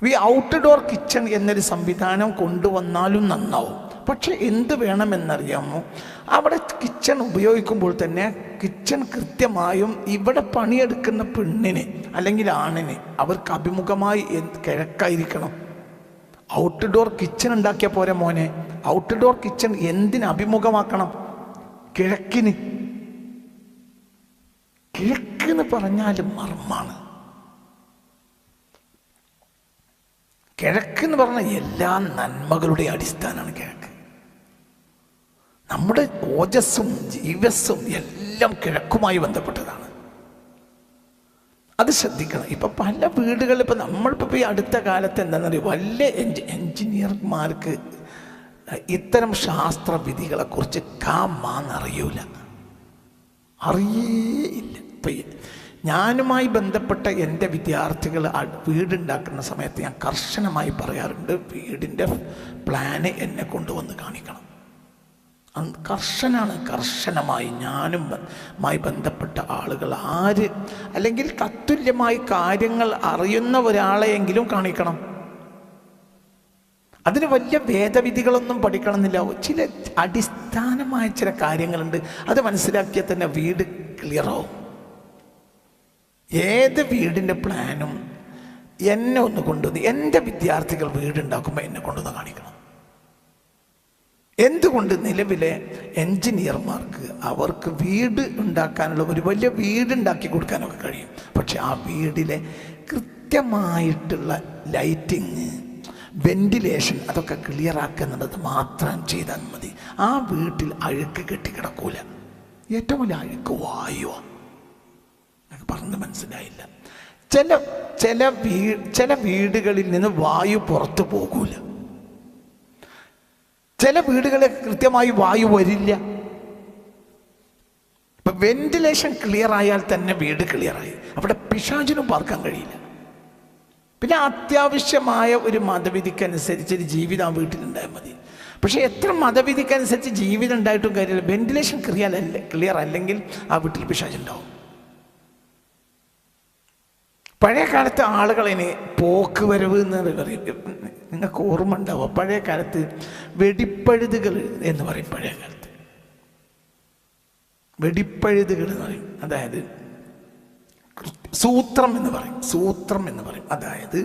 ഈ ഔട്ട്ഡോർ കിച്ചൺ എന്നൊരു സംവിധാനം കൊണ്ടുവന്നാലും നന്നാവും. പക്ഷെ എന്ത് വേണമെന്നറിയാമോ? അവിടെ കിച്ചൺ ഉപയോഗിക്കുമ്പോൾ തന്നെ കിച്ചൺ കൃത്യമായും ഇവിടെ പണിയെടുക്കുന്ന പെണ്ണിന് അല്ലെങ്കിൽ ആണിന് അവർക്ക് അഭിമുഖമായി കിഴക്കായിരിക്കണം. ഔട്ട്ഡോർ കിച്ചൺ ഉണ്ടാക്കിയ പോരെ മോനെ. ഔട്ട്ഡോർ കിച്ചൺ എന്തിന് അഭിമുഖമാക്കണം? കിഴക്കിന്. കിഴക്കെന്ന് പറഞ്ഞാൽ മർമ്മാണ്. കിഴക്കെന്ന് പറഞ്ഞാൽ എല്ലാ നന്മകളുടെ അടിസ്ഥാനമാണ് കിഴക്ക്. നമ്മുടെ ഓജസ്സും ജീവസ്സും എല്ലാം കിഴക്കുമായി ബന്ധപ്പെട്ടതാണ്. അത് ശ്രദ്ധിക്കണം. ഇപ്പം പല വീടുകളിൽ നമ്മളിപ്പോൾ ഈ അടുത്ത കാലത്ത് എന്താണെന്നറിയോ? വലിയ എൻജിനീയർമാർക്ക് ഇത്തരം ശാസ്ത്രവിധികളെക്കുറിച്ച് കാമാന്നറിയൂല, അറിയേയില്ല. ഇപ്പം ഞാനുമായി ബന്ധപ്പെട്ട എൻ്റെ വിദ്യാർത്ഥികൾ വീടുണ്ടാക്കുന്ന സമയത്ത് ഞാൻ കർശനമായി പറയാറുണ്ട്, വീടിൻ്റെ പ്ലാന് എന്നെ കൊണ്ടുവന്ന് കാണിക്കണം. കർശനമായി ഞാനുമായി ബന്ധപ്പെട്ട ആളുകൾ അല്ലെങ്കിൽ തത്തുല്യമായി കാര്യങ്ങൾ അറിയുന്ന ഒരാളെയെങ്കിലും കാണിക്കണം. അതിന് വലിയ വേദവിധികളൊന്നും പഠിക്കണമെന്നില്ല. ചില അടിസ്ഥാനമായ ചില കാര്യങ്ങളുണ്ട്, അത് മനസ്സിലാക്കിയാൽ തന്നെ വീട് ക്ലിയറാവും. ഏത് വീടിൻ്റെ പ്ലാനും എന്നെ ഒന്ന് കൊണ്ടുവന്ന്, എൻ്റെ വിദ്യാർത്ഥികൾ വീടുണ്ടാക്കുമ്പോൾ എന്നെ കൊണ്ടുവന്ന് കാണിക്കണം. എന്തുകൊണ്ട് നിലവിലെ എൻജിനീയർമാർക്ക് അവർക്ക് വീട് ഉണ്ടാക്കാനുള്ള ഒരു വലിയ വീടുണ്ടാക്കി കൊടുക്കാനൊക്കെ കഴിയും, പക്ഷെ ആ വീടിലെ കൃത്യമായിട്ടുള്ള ലൈറ്റിങ്, വെന്റിലേഷൻ അതൊക്കെ ക്ലിയർ ആക്കുന്നത് മാത്രം ചെയ്താൽ മതി. ആ വീട്ടിൽ അഴുക്ക് കെട്ടിക്കിടക്കൂല. ഏറ്റവും വലിയ അഴുക്ക് വായുവാണ്. എനിക്ക് പറഞ്ഞ് മനസ്സിലായില്ല. ചില വീടുകളിൽ നിന്ന് വായു പുറത്തു പോകൂല. ചില വീടുകളിൽ കൃത്യമായി വായു വരില്ല. ഇപ്പം വെന്റിലേഷൻ ക്ലിയർ ആയാൽ തന്നെ വീട് ക്ലിയറായി, അവിടെ പിശാചിനും പാർക്കാൻ കഴിയില്ല. പിന്നെ അത്യാവശ്യമായ ഒരു മതവിധിക്കനുസരിച്ച് ഒരു ജീവിതം ആ വീട്ടിലുണ്ടായാൽ മതി. പക്ഷേ എത്ര മതവിധിക്കനുസരിച്ച് ജീവിതം ഉണ്ടായിട്ടും കാര്യമില്ല, വെന്റിലേഷൻ ക്ലിയർ അല്ലെങ്കിൽ ആ വീട്ടിൽ പിശാചുണ്ടാവും. പഴയ കാലത്ത് ആളുകളിന് പോക്ക് വരവ് എന്ന് പറയും, നിങ്ങൾക്ക് ഓർമ്മ ഉണ്ടാവുക. പഴയ കാലത്ത് വെടിപ്പഴുതുകൾ എന്ന് പറയും. പഴയ കാലത്ത് വെടിപ്പഴുതുകൾ എന്ന് പറയും, അതായത് സൂത്രം എന്ന് പറയും. അതായത്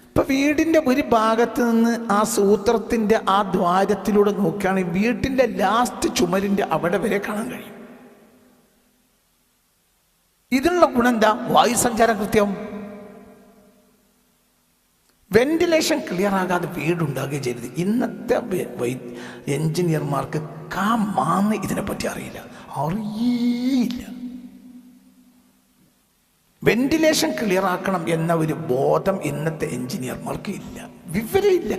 ഇപ്പം വീടിൻ്റെ ഒരു ഭാഗത്ത് നിന്ന് ആ സൂത്രത്തിൻ്റെ ആ ദ്വാരത്തിലൂടെ നോക്കുകയാണെങ്കിൽ വീട്ടിൻ്റെ ലാസ്റ്റ് ചുമരിൻ്റെ അവിടെ വരെ കാണാൻ കഴിയും. ഇതിനുള്ള ഗുണം എന്താ? വായുസഞ്ചാരം കൃത്യം. വെന്റിലേഷൻ ക്ലിയർ ആകാതെ വീടുണ്ടാകുകയും ചെയ്തത്. ഇന്നത്തെ എൻജിനീയർമാർക്ക് കാമാന്ന് ഇതിനെപ്പറ്റി അറിയില്ല. വെന്റിലേഷൻ ക്ലിയർ ആക്കണം എന്ന ഒരു ബോധം ഇന്നത്തെ എൻജിനീയർമാർക്ക് ഇല്ല, വിവരമില്ല.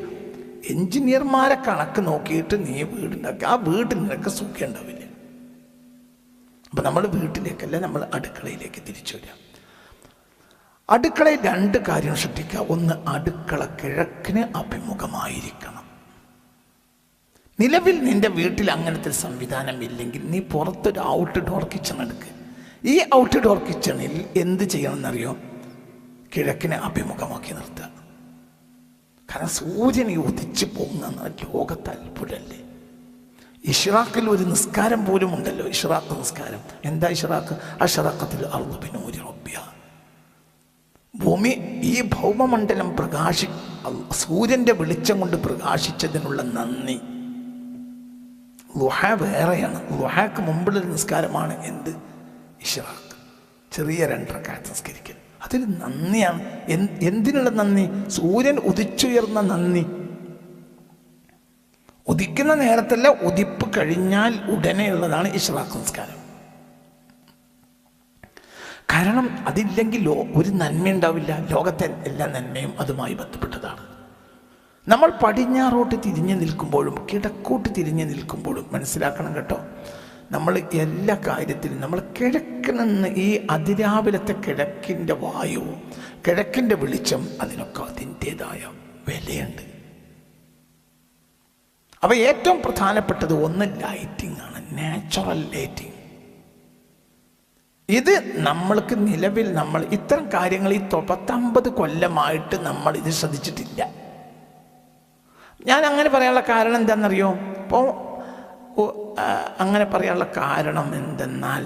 എൻജിനീയർമാരെ കണക്ക് നോക്കിയിട്ട് നീ വീടുണ്ടാക്കി, ആ വീട് നിനക്ക് സുഖം ഉണ്ടാവില്ല. അപ്പം നമ്മൾ വീട്ടിലേക്കല്ല, നമ്മൾ അടുക്കളയിലേക്ക് തിരിച്ചു വരാം. അടുക്കളയിൽ രണ്ട് കാര്യം ശ്രദ്ധിക്കുക. ഒന്ന്, അടുക്കള കിഴക്കിന് അഭിമുഖമായിരിക്കണം. നിലവിൽ നിന്റെ വീട്ടിൽ അങ്ങനത്തെ സംവിധാനം ഇല്ലെങ്കിൽ നീ പുറത്തൊരു ഔട്ട് ഡോർ കിച്ചൺ എടുക്കുക. ഈ ഔട്ട് ഡോർ കിച്ചണിൽ എന്ത് ചെയ്യണമെന്നറിയോ? കിഴക്കിനെ അഭിമുഖമാക്കി നിർത്തുക. കാരണം സൂര്യൻ ഈ ഉദിച്ചു പോകുന്ന ലോകത്ത് അത്ഭുതമല്ലേ. ഇഷ്റാഖിൽ ഒരു നിസ്കാരം പോലും ഉണ്ടല്ലോ, ഇഷ്റാഖ് നിസ്കാരം. എന്താ ഇഷ്റാഖ്? അഷ്റഖത്തിൽ അർളു ബിനൂരി റബ്ബിഹാ. ഭൂമി, ഈ ഭൗമമണ്ഡലം സൂര്യൻ്റെ വെളിച്ചം കൊണ്ട് പ്രകാശിച്ചതിനുള്ള നന്ദി. ളുഹ വേറെയാണ്. ളുഹക്ക് മുമ്പുള്ള നിസ്കാരമാണ് എന്ത്? ഇഷ്റാഖ്. ചെറിയ 2 റക്അത്ത് നിസ്കരിക്കൽ. അതിൽ നന്ദിയാണ്. എന്തിനുള്ള നന്ദി? സൂര്യൻ ഉദിച്ചുയർന്ന നന്ദി. ഉദിക്കുന്ന നേരത്തല്ല, ഉദിപ്പ് കഴിഞ്ഞാൽ ഉടനെയുള്ളതാണ് ഇഷ്റാഖ് നിസ്കാരം. കാരണം അതില്ലെങ്കിൽ ഒരു നന്മ ഉണ്ടാവില്ല. ലോകത്തെ എല്ലാ നന്മയും അതുമായി ബന്ധപ്പെട്ടതാണ്. നമ്മൾ പടിഞ്ഞാറോട്ട് തിരിഞ്ഞു നിൽക്കുമ്പോഴും കിഴക്കോട്ട് തിരിഞ്ഞു നിൽക്കുമ്പോഴും മനസ്സിലാക്കണം കേട്ടോ, നമ്മൾ എല്ലാ കാര്യത്തിലും നമ്മൾ കിഴക്കിൽ നിന്ന് ഈ അതിരാവിലത്തെ കിഴക്കിൻ്റെ വായു, കിഴക്കിൻ്റെ വെളിച്ചം, അതിനൊക്കെ അതിൻ്റേതായ വിലയുണ്ട്. അപ്പോൾ ഏറ്റവും പ്രധാനപ്പെട്ടത് ഒന്ന് ലൈറ്റിംഗ് ആണ്, നാച്ചുറൽ ലൈറ്റിംഗ്. ഇത് നമ്മൾക്ക് നിലവിൽ നമ്മൾ ഇത്തരം കാര്യങ്ങൾ ഈ 50 കൊല്ലമായിട്ട് നമ്മൾ ഇത് ശ്രദ്ധിച്ചിട്ടില്ല. ഞാൻ അങ്ങനെ പറയാനുള്ള കാരണം എന്താണെന്നറിയോ? ഇപ്പോൾ അങ്ങനെ പറയാനുള്ള കാരണം എന്തെന്നാൽ,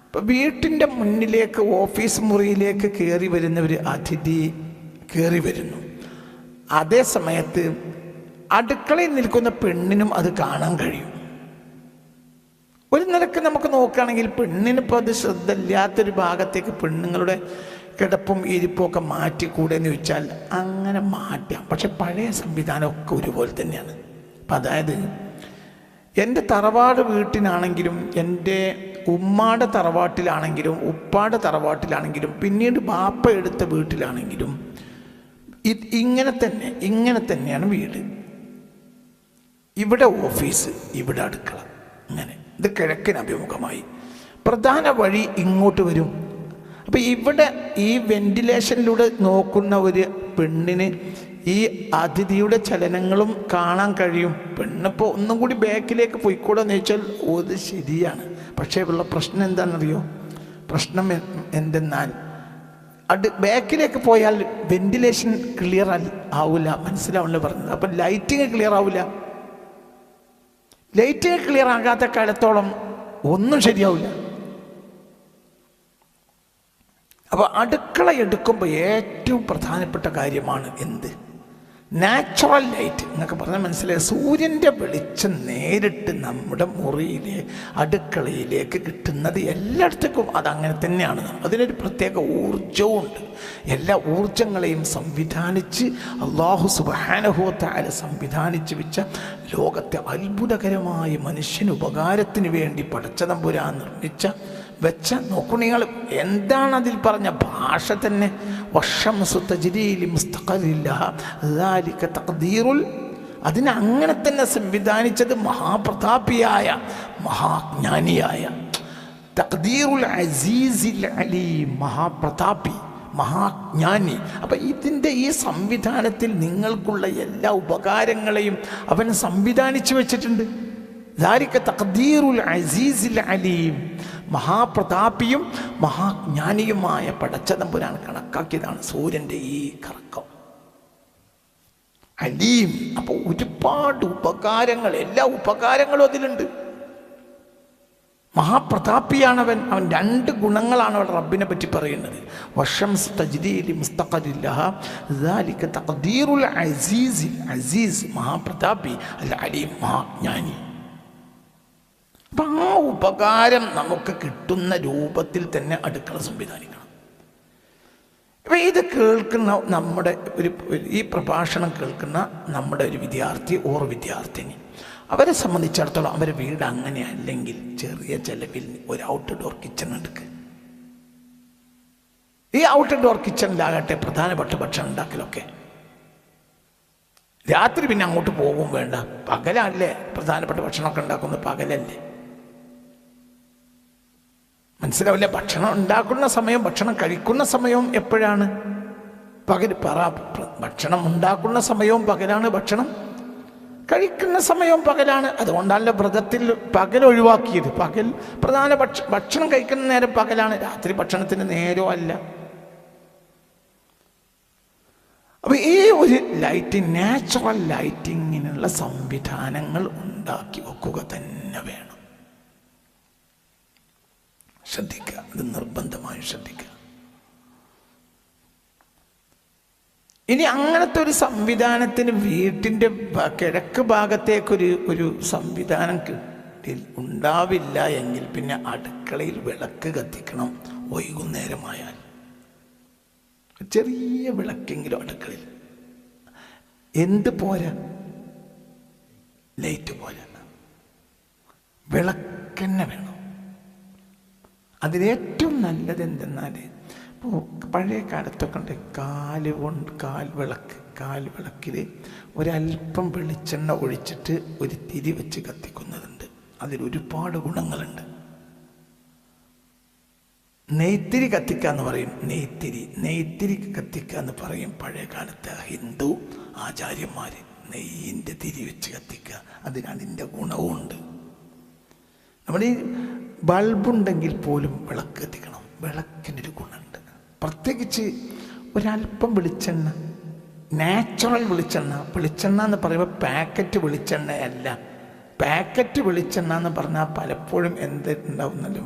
ഇപ്പോൾ വീട്ടിൻ്റെ മുന്നിലേക്ക് ഓഫീസ് മുറിയിലേക്ക് കയറി വരുന്ന ഒരു അതിഥി കയറി വരുന്നു. അതേ സമയത്ത് അടുക്കളയിൽ നിൽക്കുന്ന പെണ്ണിനും അത് കാണാൻ കഴിയും. ഒരു നിലക്ക് നമുക്ക് നോക്കുകയാണെങ്കിൽ പെണ്ണിനിപ്പോൾ അത് ശ്രദ്ധ ഇല്ലാത്തൊരു ഭാഗത്തേക്ക് പെണ്ണുങ്ങളുടെ കിടപ്പും ഇരിപ്പുമൊക്കെ മാറ്റിക്കൂടെ എന്ന് ചോദിച്ചാൽ അങ്ങനെ മാറ്റാം. പക്ഷെ പഴയ സംവിധാനമൊക്കെ ഒരുപോലെ തന്നെയാണ്. അപ്പം അതായത് എൻ്റെ തറവാട് വീട്ടിനാണെങ്കിലും, എൻ്റെ ഉമ്മാടെ തറവാട്ടിലാണെങ്കിലും, ഉപ്പാടെ തറവാട്ടിലാണെങ്കിലും, പിന്നീട് ബാപ്പ എടുത്ത വീട്ടിലാണെങ്കിലും ഇങ്ങനെ തന്നെയാണ് വീട്. ഇവിടെ ഓഫീസ്, ഇവിടെ അടുക്കള, അങ്ങനെ. ഇത് കിഴക്കിന് അഭിമുഖമായി. പ്രധാന വഴി ഇങ്ങോട്ട് വരും. അപ്പം ഇവിടെ ഈ വെന്റിലേഷനിലൂടെ നോക്കുന്ന ഒരു പെണ്ണിന് ഈ അതിഥിയുടെ ചലനങ്ങളും കാണാൻ കഴിയും. പെണ്ണിപ്പോൾ ഒന്നും കൂടി ബാക്കിലേക്ക് പോയിക്കൂടെ എന്ന് ചോദിച്ചാൽ അത് ശരിയാണ്. പക്ഷേ ഉള്ള പ്രശ്നം എന്താണെന്നറിയോ? പ്രശ്നം എന്തെന്നാൽ ബാക്കിലേക്ക് പോയാൽ വെന്റിലേഷൻ ക്ലിയർ ആവില്ല. മനസ്സിലാവില്ല പറഞ്ഞത്. അപ്പം ലൈറ്റിങ് ക്ലിയർ ആവില്ല. ലൈറ്റിങ് ക്ലിയർ ആകാത്ത കാലത്തോളം ഒന്നും ശരിയാവില്ല. അപ്പോൾ അടുക്കള എടുക്കുമ്പോൾ ഏറ്റവും പ്രധാനപ്പെട്ട കാര്യമാണ് എന്ത്? Natural light. എന്നൊക്കെ പറഞ്ഞാൽ മനസ്സിലായി. സൂര്യൻ്റെ വെളിച്ചം നേരിട്ട് നമ്മുടെ മുറിയിലെ അടുക്കളയിലേക്ക് കിട്ടുന്നത് എല്ലായിടത്തേക്കും അതങ്ങനെ തന്നെയാണ്. അതിനൊരു പ്രത്യേക ഊർജവും ഉണ്ട്. എല്ലാ ഊർജങ്ങളെയും സംവിധാനിച്ച് അല്ലാഹു സുബ്ഹാനഹു വ തആല സംവിധാനിച്ച് വെച്ച ലോകത്തെ അത്ഭുതകരമായ മനുഷ്യന് ഉപകാരത്തിന് വേണ്ടി പടച്ചതമ്പുരാൻ നിർമ്മിച്ച വെച്ച നോക്കൂ നിങ്ങൾ. എന്താണ് അതിൽ പറഞ്ഞ ഭാഷ തന്നെ? വശംസു തജ്രീ ലിമുസ്തഖറിൻ ലഹാ ദാലിക തഖ്ദീറുൽ. അതിനെ അങ്ങനെ തന്നെ സംവിധാനിച്ചത് മഹാപ്രതാപിയായ മഹാജ്ഞാനിയായ തഖ്ദീറുൽ അസീസിൽ അലീം, മഹാപ്രതാപി, മഹാജ്ഞാനി. അപ്പം ഇതിൻ്റെ ഈ സംവിധാനത്തിൽ നിങ്ങൾക്കുള്ള എല്ലാ ഉപകാരങ്ങളെയും അവൻ സംവിധാനിച്ചു വെച്ചിട്ടുണ്ട്. ദാലിക തഖ്ദീറുൽ അസീസിൽ അലീം, മഹാപ്രതാപിയും മഹാജ്ഞാനിയുമായ പടച്ചതമ്പുരാൻ കണക്കാക്കിയതാണ് സൂര്യൻ്റെ ഈ കറക്കം. അലീം. അപ്പോൾ ഒരുപാട് ഉപകാരങ്ങൾ, എല്ലാ ഉപകാരങ്ങളും അതിലുണ്ട്. മഹാപ്രതാപിയാണവൻ. അവൻ രണ്ട് ഗുണങ്ങളാണ് അവൻ റബ്ബിനെ പറ്റി പറയുന്നത്. വശംസു തജ്രീ ലിമുസ്തഖറിൻ ലഹാ ദാലിക തഖ്ദീറുൽ അസീസിൽ. അസീസ് മഹാപ്രതാപി, അൽ അലീം മഹാജ്ഞാനി. അപ്പം ആ ഉപകാരം നമുക്ക് കിട്ടുന്ന രൂപത്തിൽ തന്നെ അടുക്കള സംവിധാനിക്കണം. ഇപ്പം ഇത് കേൾക്കുന്ന നമ്മുടെ ഈ പ്രഭാഷണം കേൾക്കുന്ന നമ്മുടെ ഒരു വിദ്യാർത്ഥി ഓർ വിദ്യാർത്ഥിനി, അവരെ സംബന്ധിച്ചിടത്തോളം അവരുടെ വീട് അങ്ങനെ അല്ലെങ്കിൽ ചെറിയ ചെലവിൽ ഒരു ഔട്ട്ഡോർ കിച്ചൺ എടുക്കുക. ഈ ഔട്ട്ഡോർ കിച്ചണിലാകട്ടെ പ്രധാനപ്പെട്ട ഭക്ഷണം ഉണ്ടാക്കലൊക്കെ രാത്രി പിന്നെ അങ്ങോട്ട് പോകും വേണ്ട. പകലല്ലേ പ്രധാനപ്പെട്ട ഭക്ഷണമൊക്കെ ഉണ്ടാക്കുന്നത്? പകലല്ലേ? മനസ്സിലാവില്ല. ഭക്ഷണം ഉണ്ടാക്കുന്ന സമയം, ഭക്ഷണം കഴിക്കുന്ന സമയവും എപ്പോഴാണ്? പകൽ. ഭക്ഷണം ഉണ്ടാക്കുന്ന സമയവും പകലാണ്, ഭക്ഷണം കഴിക്കുന്ന സമയവും പകലാണ്. അതുകൊണ്ടല്ല വ്രതത്തിൽ പകൽ ഒഴിവാക്കിയത്. പകൽ പ്രധാന ഭക്ഷണം കഴിക്കുന്ന നേരം പകലാണ്, രാത്രി ഭക്ഷണത്തിന് നേരവും അല്ല. അപ്പോൾ ഈ ഒരു ലൈറ്റിംഗ്, നാച്ചുറൽ ലൈറ്റിങ്ങിനുള്ള സംവിധാനങ്ങൾ ഉണ്ടാക്കി വെക്കുക തന്നെ വേണം. ശ്രദ്ധിക്കുക, അത് നിർബന്ധമായും ശ്രദ്ധിക്കുക. ഇനി അങ്ങനത്തെ ഒരു സംവിധാനത്തിന് വീട്ടിൻ്റെ കിഴക്ക് ഭാഗത്തേക്കൊരു സംവിധാനം ഉണ്ടാവില്ല എങ്കിൽ പിന്നെ അടുക്കളയിൽ വിളക്ക് കത്തിക്കണം. വൈകുന്നേരമായാൽ ചെറിയ വിളക്കെങ്കിലും അടുക്കളയിൽ. എന്ത് പോരാ? ലൈറ്റ് പോരാ, വിളക്കെന്നെ വേണം. അതിലേറ്റവും നല്ലത് എന്തെന്നാൽ, ഇപ്പോൾ പഴയ കാലത്തൊക്കെ ഉണ്ട് കാൽവിളക്കിൽ ഒരല്പം വെളിച്ചെണ്ണ ഒഴിച്ചിട്ട് ഒരു തിരി വെച്ച് കത്തിക്കുന്നതുണ്ട്. അതിലൊരുപാട് ഗുണങ്ങളുണ്ട്. നെയ്ത്തിരി കത്തിക്കുക എന്ന് പറയും. നെയ്ത്തിരി കത്തിക്കുക എന്ന് പറയും പഴയ കാലത്തെ ഹിന്ദു ആചാര്യന്മാർ. നെയ്യിൻ്റെ തിരി വെച്ച് കത്തിക്കുക, അതിൻ്റെ ഗുണവും ഉണ്ട്. നമ്മുടെ ഈ ബൾബുണ്ടെങ്കിൽ പോലും വിളക്ക് കത്തിക്കണം. വിളക്കിനൊരു ഗുണമുണ്ട്. പ്രത്യേകിച്ച് ഒരല്പം വെളിച്ചെണ്ണ, നാച്ചുറൽ വെളിച്ചെണ്ണ എന്ന് പറയുമ്പോൾ പാക്കറ്റ് വെളിച്ചെണ്ണയല്ല. പാക്കറ്റ് വെളിച്ചെണ്ണ എന്ന് പറഞ്ഞാൽ പലപ്പോഴും എന്തുണ്ടാവുന്നല്ലോ,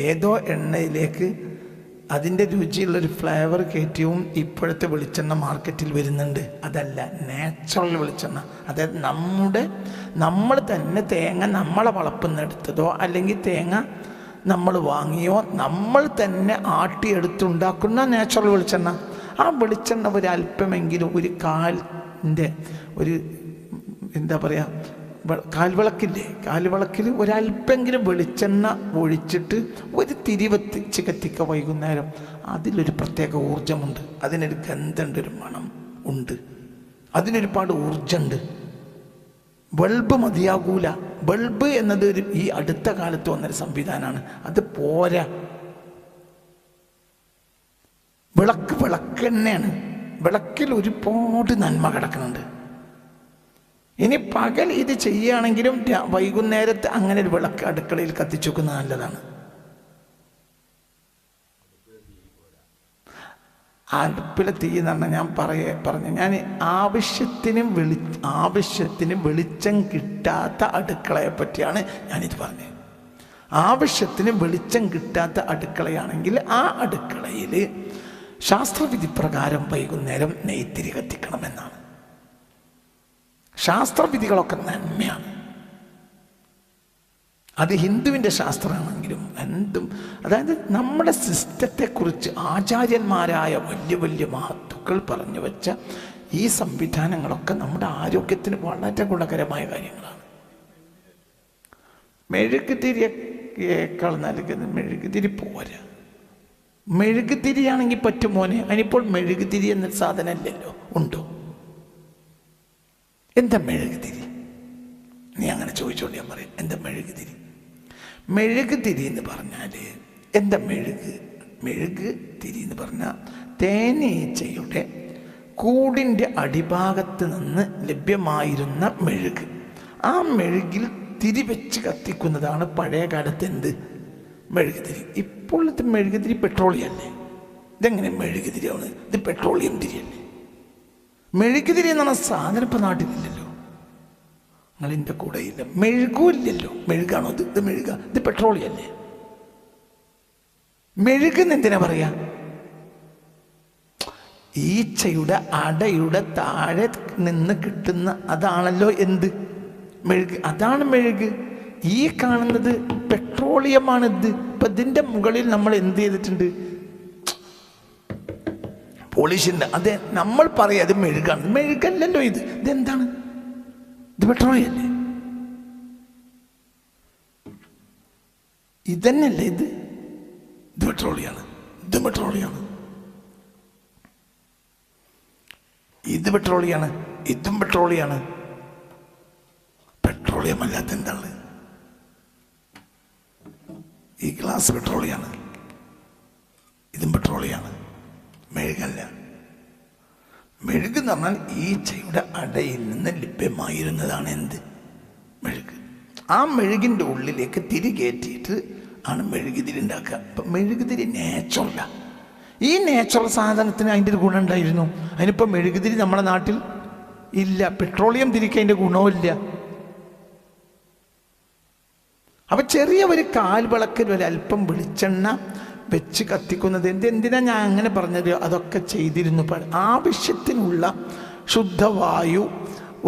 ഏതോ എണ്ണയിലേക്ക് അതിൻ്റെ രുചിയുള്ളൊരു ഫ്ലേവർ കയറ്റിയും ഇപ്പോഴത്തെ വെളിച്ചെണ്ണ മാർക്കറ്റിൽ വരുന്നുണ്ട്. അതല്ല, നാച്ചുറൽ വെളിച്ചെണ്ണ. അതായത് നമ്മൾ തന്നെ തേങ്ങ നമ്മളെ വളർത്തുന്നെടുത്തതോ അല്ലെങ്കിൽ തേങ്ങ നമ്മൾ വാങ്ങിയോ നമ്മൾ തന്നെ ആട്ടിയെടുത്തുണ്ടാക്കുന്ന നാച്ചുറൽ വെളിച്ചെണ്ണ. ആ വെളിച്ചെണ്ണ ഒരല്പമെങ്കിലും ഒരു കാലിൻ്റെ എന്താ പറയുക, കാൽവിളക്കിൽ ഒരല്പെങ്കിലും വെളിച്ചെണ്ണ ഒഴിച്ചിട്ട് ഒരു തിരിവെത്തിച്ച് കത്തിക്കുക വൈകുന്നേരം. അതിലൊരു പ്രത്യേക ഊർജമുണ്ട്, അതിനൊരു ഗന്ധമുണ്ട്, ഒരു മണം ഉണ്ട്, അതിനൊരുപാട് ഊർജമുണ്ട്. ബൾബ് മതിയാകൂല. ബൾബ് എന്നത് ഈ അടുത്ത കാലത്ത് വന്നൊരു സംവിധാനമാണ്. അത് പോരാ. വിളക്ക് തന്നെയാണ്. വിളക്കിൽ ഒരുപാട് നന്മ കിടക്കുന്നുണ്ട്. ഇനി പകൽ ഇത് ചെയ്യുകയാണെങ്കിലും വൈകുന്നേരത്ത് അങ്ങനെ ഒരു വിളക്ക് അടുക്കളയിൽ കത്തിച്ചു വെക്കുന്നത് നല്ലതാണ്. അടുപ്പിലെ തീ എന്ന് പറഞ്ഞാൽ ഞാൻ പറഞ്ഞു ഞാൻ ആവശ്യത്തിന് വെളിച്ചം കിട്ടാത്ത അടുക്കളയെ പറ്റിയാണ് ഞാനിത് പറഞ്ഞത്. ആവശ്യത്തിന് വെളിച്ചം കിട്ടാത്ത അടുക്കളയാണെങ്കിൽ ആ അടുക്കളയിൽ ശാസ്ത്രവിധി പ്രകാരം വൈകുന്നേരം നെയ്ത്തിരി കത്തിക്കണമെന്നാണ്. ശാസ്ത്രവിധികളൊക്കെ നന്മയാണ്. അത് ഹിന്ദുവിൻ്റെ ശാസ്ത്രമാണെങ്കിലും എന്തും, അതായത് നമ്മുടെ സിസ്റ്റത്തെക്കുറിച്ച് ആചാര്യന്മാരായ വലിയ വലിയ മഹത്തുക്കൾ പറഞ്ഞു വെച്ച ഈ സംവിധാനങ്ങളൊക്കെ നമ്മുടെ ആരോഗ്യത്തിന് വളരെ ഗുണകരമായ കാര്യങ്ങളാണ്. മെഴുകുതിരിയേക്കാൾ നൽകുന്നത് മെഴുകുതിരി പോരാ. മെഴുകുതിരിയാണെങ്കിൽ പറ്റും മോനെ. അതിനിപ്പോൾ മെഴുകുതിരി എന്നൊരു സാധനമല്ലല്ലോ. ഉണ്ടോ? എന്താ മെഴുകുതിരി? നീ അങ്ങനെ ചോദിച്ചോണ്ട് ഞാൻ പറയും എന്താ മെഴുകുതിരി. മെഴുകുതിരി എന്ന് പറഞ്ഞാൽ എന്താ മെഴുകുതിരി എന്ന് പറഞ്ഞാൽ തേനീച്ചയുടെ കൂടിൻ്റെ അടിഭാഗത്ത് നിന്ന് ലഭ്യമായിരുന്ന മെഴുക്. ആ മെഴുകിൽ തിരി വെച്ച് കത്തിക്കുന്നതാണ് പഴയ കാലത്ത് എന്ത് മെഴുകുതിരി. ഇപ്പോഴത്തെ മെഴുകുതിരി പെട്രോളിയം അല്ലേ? ഇതെങ്ങനെ മെഴുകുതിരിയാണ്? ഇത് പെട്രോളിയം തിരിയല്ലേ? മെഴുകുതിരി എന്ന് പറഞ്ഞ സാധനം ഇപ്പം നാട്ടിലില്ലല്ലോ. നിങ്ങളിൻ്റെ കൂടെ ഇല്ല. മെഴുകും ഇല്ലല്ലോ. മെഴുകാണോ ഇത്? ഇത് മെഴുക. ഇത് പെട്രോളിയം അല്ലേ? മെഴുകുന്ന് എന്തിനാ പറയാ? ഈച്ചയുടെ അടയുടെ താഴെ നിന്ന് കിട്ടുന്ന അതാണല്ലോ എന്ത് മെഴുക്. അതാണ് മെഴുക്. ഈ കാണുന്നത് പെട്രോളിയമാണ്. ഇപ്പൊ ഇതിന്റെ മുകളിൽ നമ്മൾ എന്ത് ചെയ്തിട്ടുണ്ട്? പോളിഷിന്റെ. അതെ, നമ്മൾ പറയാം അത് മെഴുകാണ്. മെഴുകല്ലല്ലോ ഇത്. ഇതെന്താണ്? ഇത് പെട്രോളിയം അല്ലേ? ഇതന്നെയല്ലേ ഇത്? ഇത് പെട്രോളിയാണ്. ഇത് പെട്രോളിയാണ്. ഇത് പെട്രോളിയാണ്. ഇതും പെട്രോളിയാണ്. പെട്രോളിയം അല്ലാത്ത എന്താണ്? ഈ ഗ്ലാസ് പെട്രോളിയാണ്. ഇതും പെട്രോളിയാണ്. മെഴുകല്ല. മെഴുകെന്ന് പറഞ്ഞാൽ ഈച്ചയുടെ അടയിൽ നിന്ന് ലഭ്യമായിരുന്നതാണ് എന്ത് മെഴുക്. ആ മെഴുകിൻ്റെ ഉള്ളിലേക്ക് തിരി കയറ്റിയിട്ട് ആണ് മെഴുകുതിരി ഉണ്ടാക്കുക. അപ്പം മെഴുകുതിരി നാച്ചുറല. ഈ നാച്ചുറൽ സാധനത്തിന് അതിൻ്റെ ഒരു ഗുണം ഉണ്ടായിരുന്നു. അതിനിപ്പോൾ മെഴുകുതിരി നമ്മുടെ നാട്ടിൽ ഇല്ല. പെട്രോളിയം തിരിക്ക് അതിൻ്റെ ഗുണവുമില്ല. അപ്പം ചെറിയ ഒരു കാൽവിളക്കിൽ ഒരല്പം വെളിച്ചെണ്ണ വെച്ച് കത്തിക്കുന്നത് എന്തിനാ ഞാൻ അങ്ങനെ പറഞ്ഞത്? അതൊക്കെ ചെയ്തിരുന്നു. ആവശ്യത്തിനുള്ള ശുദ്ധവായു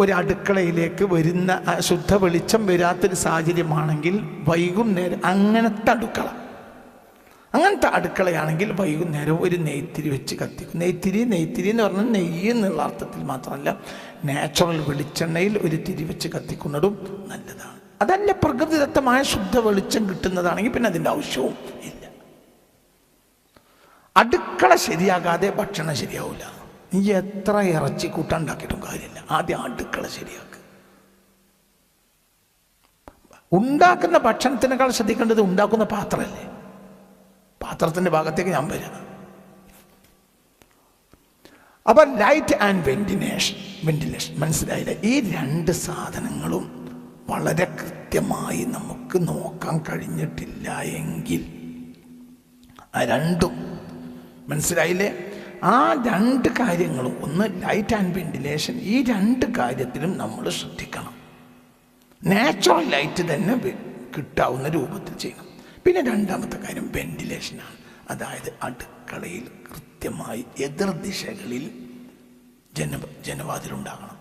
ഒരടുക്കളയിലേക്ക് വരുന്ന ശുദ്ധ വെളിച്ചം വരാത്തൊരു സാഹചര്യമാണെങ്കിൽ വൈകുന്നേരം അങ്ങനത്തെ അടുക്കളയാണെങ്കിൽ വൈകുന്നേരം ഒരു നെയ്ത്തിരി വെച്ച് കത്തിക്കും. നെയ്ത്തിരി എന്ന് പറഞ്ഞാൽ നെയ്യ് എന്നുള്ള അർത്ഥത്തിൽ മാത്രമല്ല, നാച്ചുറൽ വെളിച്ചെണ്ണയിൽ ഒരു തിരി വെച്ച് കത്തിക്കുന്നതും നല്ലതാണ്. അതല്ല പ്രകൃതിദത്തമായ ശുദ്ധ വെളിച്ചം കിട്ടുന്നതാണെങ്കിൽ പിന്നെ അതിൻ്റെ ആവശ്യവും ഇല്ല. അടുക്കള ശരിയാകാതെ ഭക്ഷണം ശരിയാവില്ല. നീ എത്ര ഇറച്ചി കൂട്ടാണ്ടാക്കിയിട്ടും കാര്യമില്ല. ആദ്യം അടുക്കള ശരിയാക്കുക. ഉണ്ടാക്കുന്ന ഭക്ഷണത്തിനേക്കാൾ ശ്രദ്ധിക്കേണ്ടത് ഉണ്ടാക്കുന്ന പാത്രമല്ലേ? പാത്രത്തിൻ്റെ ഭാഗത്തേക്ക് ഞാൻ വരാം. അപ്പം ലൈറ്റ് ആൻഡ് വെന്റിലേഷൻ മനസ്സിലായില്ല? ഈ രണ്ട് സാധനങ്ങളും വളരെ കൃത്യമായി നമുക്ക് നോക്കാൻ കഴിഞ്ഞിട്ടില്ല എങ്കിൽ ആ രണ്ടും മനസ്സിലായില്ലേ? ആ രണ്ട് കാര്യങ്ങളും, ഒന്ന് ലൈറ്റ് ആൻഡ് വെന്റിലേഷൻ, ഈ രണ്ട് കാര്യത്തിലും നമ്മൾ ശ്രദ്ധിക്കണം. നാച്ചുറൽ ലൈറ്റ് തന്നെ കിട്ടാവുന്ന രൂപത്തിൽ ചെയ്യണം. പിന്നെ രണ്ടാമത്തെ കാര്യം വെന്റിലേഷനാണ്. അതായത് അടുക്കളയിൽ കൃത്യമായി എതിർദിശകളിൽ ജനവാതിലുണ്ടാകണം.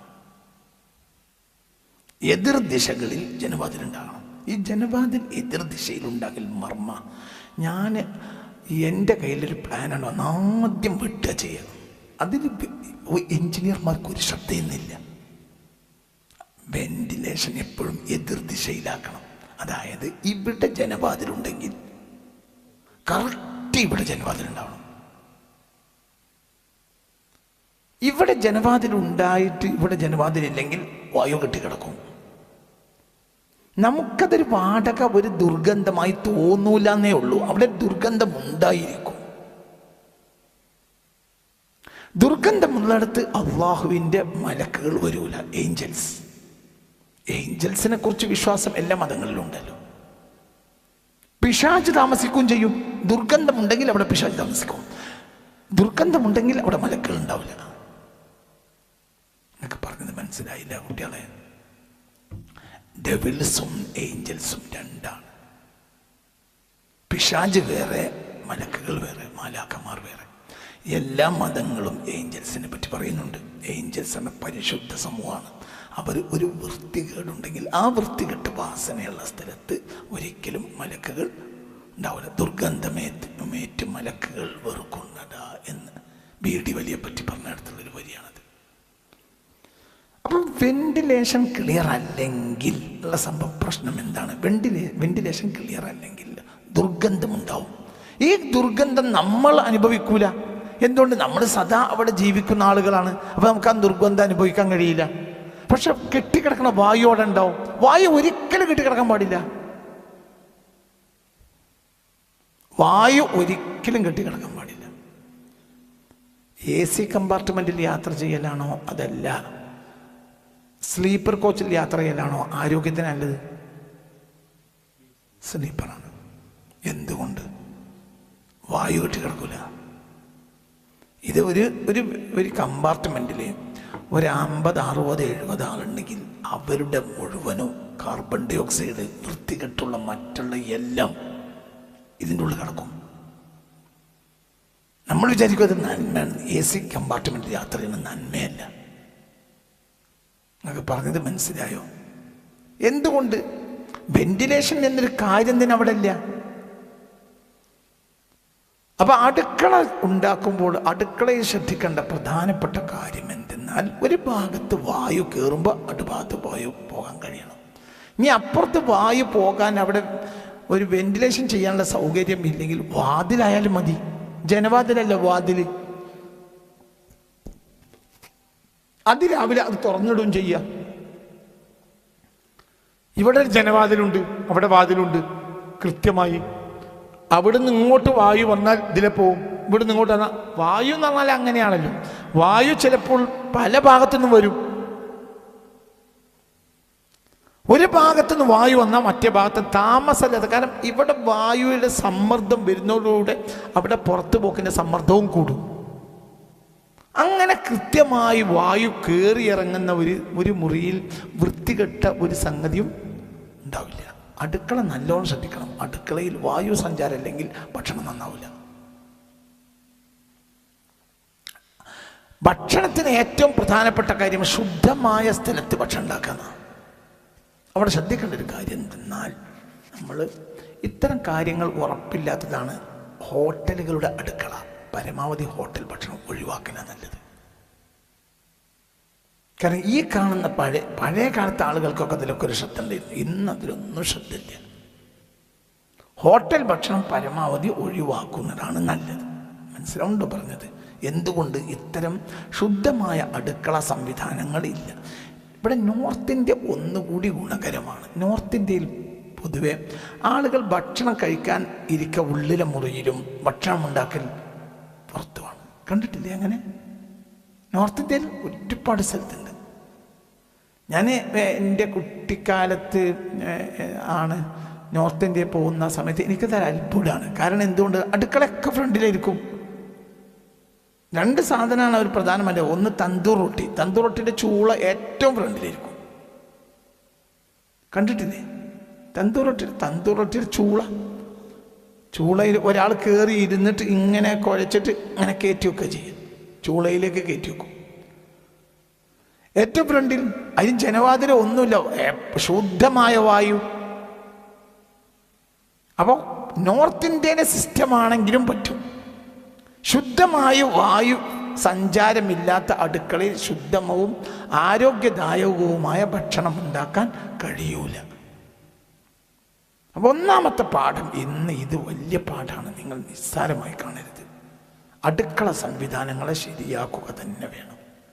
എതിർദിശകളിൽ ജനവാതിലുണ്ടാകണം. ഈ ജനവാതിൽ എതിർദിശയിലുണ്ടാകൽ മർമ്മ. ഞാൻ എൻ്റെ കയ്യിലൊരു പ്ലാനാണ്. ആദ്യം വെട്ടുക ചെയ്യണം. അതിൽ എഞ്ചിനീയർമാർക്കൊരു ശ്രദ്ധയൊന്നുമില്ല. വെന്റിലേഷൻ എപ്പോഴും എതിർദിശയിലാക്കണം. അതായത് ഇവിടെ ജനവാതിലുണ്ടെങ്കിൽ കറക്റ്റ് ഇവിടെ ജനവാതിലുണ്ടാവണം. ഇവിടെ ജനവാതിലുണ്ടായിട്ട് ഇവിടെ ജനവാതിലില്ലെങ്കിൽ വായു കെട്ടിക്കിടക്കും. നമുക്കതൊരു വാടക ഒരു ദുർഗന്ധമായി തോന്നൂല എന്നേ ഉള്ളൂ. അവിടെ ദുർഗന്ധമുണ്ടായിരിക്കും. ദുർഗന്ധമുള്ളിടത്ത് അള്ളാഹുവിൻ്റെ മലക്കുകൾ വരൂല, ഏഞ്ചൽസിനെ കുറിച്ച് വിശ്വാസം എല്ലാ മതങ്ങളിലും ഉണ്ടല്ലോ. പിശാച് താമസിക്കുകയും ചെയ്യും. ദുർഗന്ധമുണ്ടെങ്കിൽ അവിടെ പിശാച് താമസിക്കും, ദുർഗന്ധമുണ്ടെങ്കിൽ അവിടെ മലക്കുകൾ ഉണ്ടാവില്ല. എന്നൊക്കെ പറഞ്ഞത് മനസ്സിലായില്ല കുട്ടികളെ? ഡെവിൾസും ഏഞ്ചൽസും രണ്ടാണ്. പിശാച് വേറെ, മലക്കുകൾ വേറെ, മാലാഖമാർ വേറെ. എല്ലാ മതങ്ങളും ഏഞ്ചൽസിനെ പറ്റി പറയുന്നുണ്ട്. ഏഞ്ചൽസ് എന്ന പരിശുദ്ധ സമൂഹമാണ്. അവർ ഒരു വൃത്തികേടുണ്ടെങ്കിൽ ആ വൃത്തികെട്ട വാസനയുള്ള സ്ഥലത്ത് ഒരിക്കലും മലക്കുകൾ ഉണ്ടാവില്ല. ദുർഗന്ധമേറ്റ് മലക്കുകൾ വെറുക്കുന്നതാ എന്ന് ബീഡി വലിയെ പറ്റി പറഞ്ഞിടത്തുള്ളൊരു വരിയാണത്. അപ്പം വെന്റിലേഷൻ ക്ലിയർ അല്ലെങ്കിൽ ഉള്ള സംഭവം പ്രശ്നം എന്താണ്? വെന്റിലേഷൻ ക്ലിയർ അല്ലെങ്കിൽ ദുർഗന്ധമുണ്ടാവും. ഈ ദുർഗന്ധം നമ്മൾ അനുഭവിക്കൂല. എന്തുകൊണ്ട്? നമ്മൾ സദാ അവിടെ ജീവിക്കുന്ന ആളുകളാണ്. അപ്പം നമുക്ക് ആ ദുർഗന്ധം അനുഭവിക്കാൻ കഴിയില്ല. പക്ഷെ കെട്ടിക്കിടക്കുന്ന വായു അവിടെ ഉണ്ടാവും. വായു ഒരിക്കലും കെട്ടിക്കിടക്കാൻ പാടില്ല. വായു ഒരിക്കലും കെട്ടിക്കിടക്കാൻ പാടില്ല. AC കമ്പാർട്ട്മെൻറ്റിൽ യാത്ര ചെയ്യലാണോ അതല്ല സ്ലീപ്പർ കോച്ചിൽ യാത്ര ചെയ്യലാണോ ആരോഗ്യത്തിന് നല്ലത്? സ്ലീപ്പറാണ്. എന്തുകൊണ്ട്? വായു കെട്ടിക്കിടക്കൂല. ഇത് ഒരു കമ്പാർട്ട്മെൻറ്റിൽ ഒരു 50, 60, 70 ആളുണ്ടെങ്കിൽ അവരുടെ മുഴുവനും കാർബൺ ഡൈ ഓക്സൈഡ്, വൃത്തികെട്ടുള്ള മറ്റുള്ള എല്ലാം ഇതിൻ്റെ ഉള്ളിൽ കിടക്കും. നമ്മൾ വിചാരിക്കും അത് നന്മയാണ്. AC കമ്പാർട്ട്മെൻറ്റിൽ യാത്ര ചെയ്യുന്ന നന്മയല്ല. എന്നൊക്കെ പറഞ്ഞത് മനസ്സിലായോ? എന്തുകൊണ്ട്? വെന്റിലേഷൻ എന്നൊരു കാര്യം തന്നെ അവിടെ ഇല്ല. അപ്പം അടുക്കള ഉണ്ടാക്കുമ്പോൾ അടുക്കളയിൽ ശ്രദ്ധിക്കേണ്ട പ്രധാനപ്പെട്ട കാര്യം എന്തെന്നാൽ, ഒരു ഭാഗത്ത് വായു കയറുമ്പോൾ അടുഭാഗത്ത് വായു പോകാൻ കഴിയണം. ഇനി അപ്പുറത്ത് വായു പോകാൻ അവിടെ ഒരു വെന്റിലേഷൻ ചെയ്യാനുള്ള സൗകര്യം ഇല്ലെങ്കിൽ വാതിലായാലും മതി. ജനവാതിലല്ല, വാതിൽ. അതിരാവിലെ അത് തുറന്നിടുകയും ചെയ്യുക. ഇവിടെ ഒരു ജനവാതിലുണ്ട്, അവിടെ വാതിലുണ്ട് കൃത്യമായി. അവിടുന്ന് ഇങ്ങോട്ട് വായു വന്നാൽ ഇതിലെ പോവും. ഇവിടുന്ന് ഇങ്ങോട്ട് വന്നാൽ വായു എന്ന് പറഞ്ഞാൽ അങ്ങനെയാണല്ലോ. വായു ചിലപ്പോൾ പല ഭാഗത്തുനിന്നും വരും. ഒരു ഭാഗത്തുനിന്ന് വായു വന്നാൽ മറ്റേ ഭാഗത്ത് താമസമല്ലാത്ത. കാരണം ഇവിടെ വായുവിൻ്റെ സമ്മർദ്ദം വരുന്നതോടുകൂടെ അവിടെ പുറത്തു പോക്കിൻ്റെ സമ്മർദ്ദവും കൂടും. അങ്ങനെ കൃത്യമായി വായു കയറിയിറങ്ങുന്ന ഒരു മുറിയിൽ വൃത്തികെട്ട ഒരു സംഗതിയും ഉണ്ടാവില്ല. അടുക്കള നല്ലോണം ശ്രദ്ധിക്കണം. അടുക്കളയിൽ വായു സഞ്ചാരം അല്ലെങ്കിൽ ഭക്ഷണം നന്നാവില്ല. ഭക്ഷണത്തിന് ഏറ്റവും പ്രധാനപ്പെട്ട കാര്യം ശുദ്ധമായ സ്ഥലത്ത് ഭക്ഷണം ഉണ്ടാക്കുക. അവിടെ ശ്രദ്ധിക്കേണ്ട ഒരു കാര്യം എന്തെന്നാൽ, നമ്മൾ ഇത്തരം കാര്യങ്ങൾ ഉറപ്പില്ലാത്തതാണ് ഹോട്ടലുകളുടെ അടുക്കള. പരമാവധി ഹോട്ടൽ ഭക്ഷണം ഒഴിവാക്കില്ല നല്ലത്. കാരണം ഈ കാണുന്ന പഴയ കാലത്തെ ആളുകൾക്കൊക്കെ അതിലൊക്കെ ഒരു ശ്രദ്ധ ഉണ്ടായിരുന്നു. ഇന്ന് അതിലൊന്നും ശ്രദ്ധയില്ല. ഹോട്ടൽ ഭക്ഷണം പരമാവധി ഒഴിവാക്കുന്നതാണ് നല്ലത്. മനസ്സിലാവുണ്ടോ പറഞ്ഞത്? എന്തുകൊണ്ട്? ഇത്തരം ശുദ്ധമായ അടുക്കള സംവിധാനങ്ങളില്ല. ഇവിടെ നോർത്ത് ഇന്ത്യ ഒന്നുകൂടി ഗുണകരമാണ്. നോർത്ത് ഇന്ത്യയിൽ പൊതുവെ ആളുകൾ ഭക്ഷണം കഴിക്കാൻ ഉള്ളിലെ മുറിയിലും ഭക്ഷണം ഉണ്ടാക്കൽ പുറത്തുമാണ്. കണ്ടിട്ടില്ലേ അങ്ങനെ? നോർത്ത് ഇന്ത്യയിൽ ഒരുപാട് സ്ഥലത്തുണ്ട്. ഞാൻ എൻ്റെ കുട്ടിക്കാലത്ത് ആണ് നോർത്ത് ഇന്ത്യയിൽ പോകുന്ന സമയത്ത് എനിക്കത് അത്ഭുതമാണ്. കാരണം എന്തുകൊണ്ട്? അടുക്കളയൊക്കെ ഫ്രണ്ടിലായിരിക്കും. രണ്ട് സാധനമാണ് അവർ പ്രധാനമല്ല. ഒന്ന് തന്തൂർ റൊട്ടി. തന്തൂർ റൊട്ടിയുടെ ചൂള ഏറ്റവും ഫ്രണ്ടിലായിരിക്കും. കണ്ടിട്ടില്ലേ? തന്തൂർ റൊട്ടിയുടെ ചൂളയിൽ ഒരാൾ കയറി ഇരുന്നിട്ട് ഇങ്ങനെ കുഴച്ചിട്ട് ഇങ്ങനെ കയറ്റി വെക്കുക ചെയ്യും. ചൂളയിലേക്ക് കയറ്റി വെക്കും ഏറ്റവും ഫ്രണ്ടിൽ. അതിന് ജനവാതിലും ഒന്നുമില്ല, ശുദ്ധമായ വായു. അപ്പോൾ നോർത്ത് ഇന്ത്യയിലെ സിസ്റ്റമാണെങ്കിലും പറ്റും. ശുദ്ധമായ വായു സഞ്ചാരമില്ലാത്ത അടുക്കളയിൽ ശുദ്ധവും ആരോഗ്യദായകവുമായ ഭക്ഷണം ഉണ്ടാക്കാൻ കഴിയൂല. അപ്പോൾ ഒന്നാമത്തെ പാഠം ഇന്ന്, ഇത് വലിയ പാഠമാണ്, നിങ്ങൾ നിസ്സാരമായി കാണരുത്. അടുക്കള സംവിധാനങ്ങളെ ശരിയാക്കുക തന്നെ വേണം.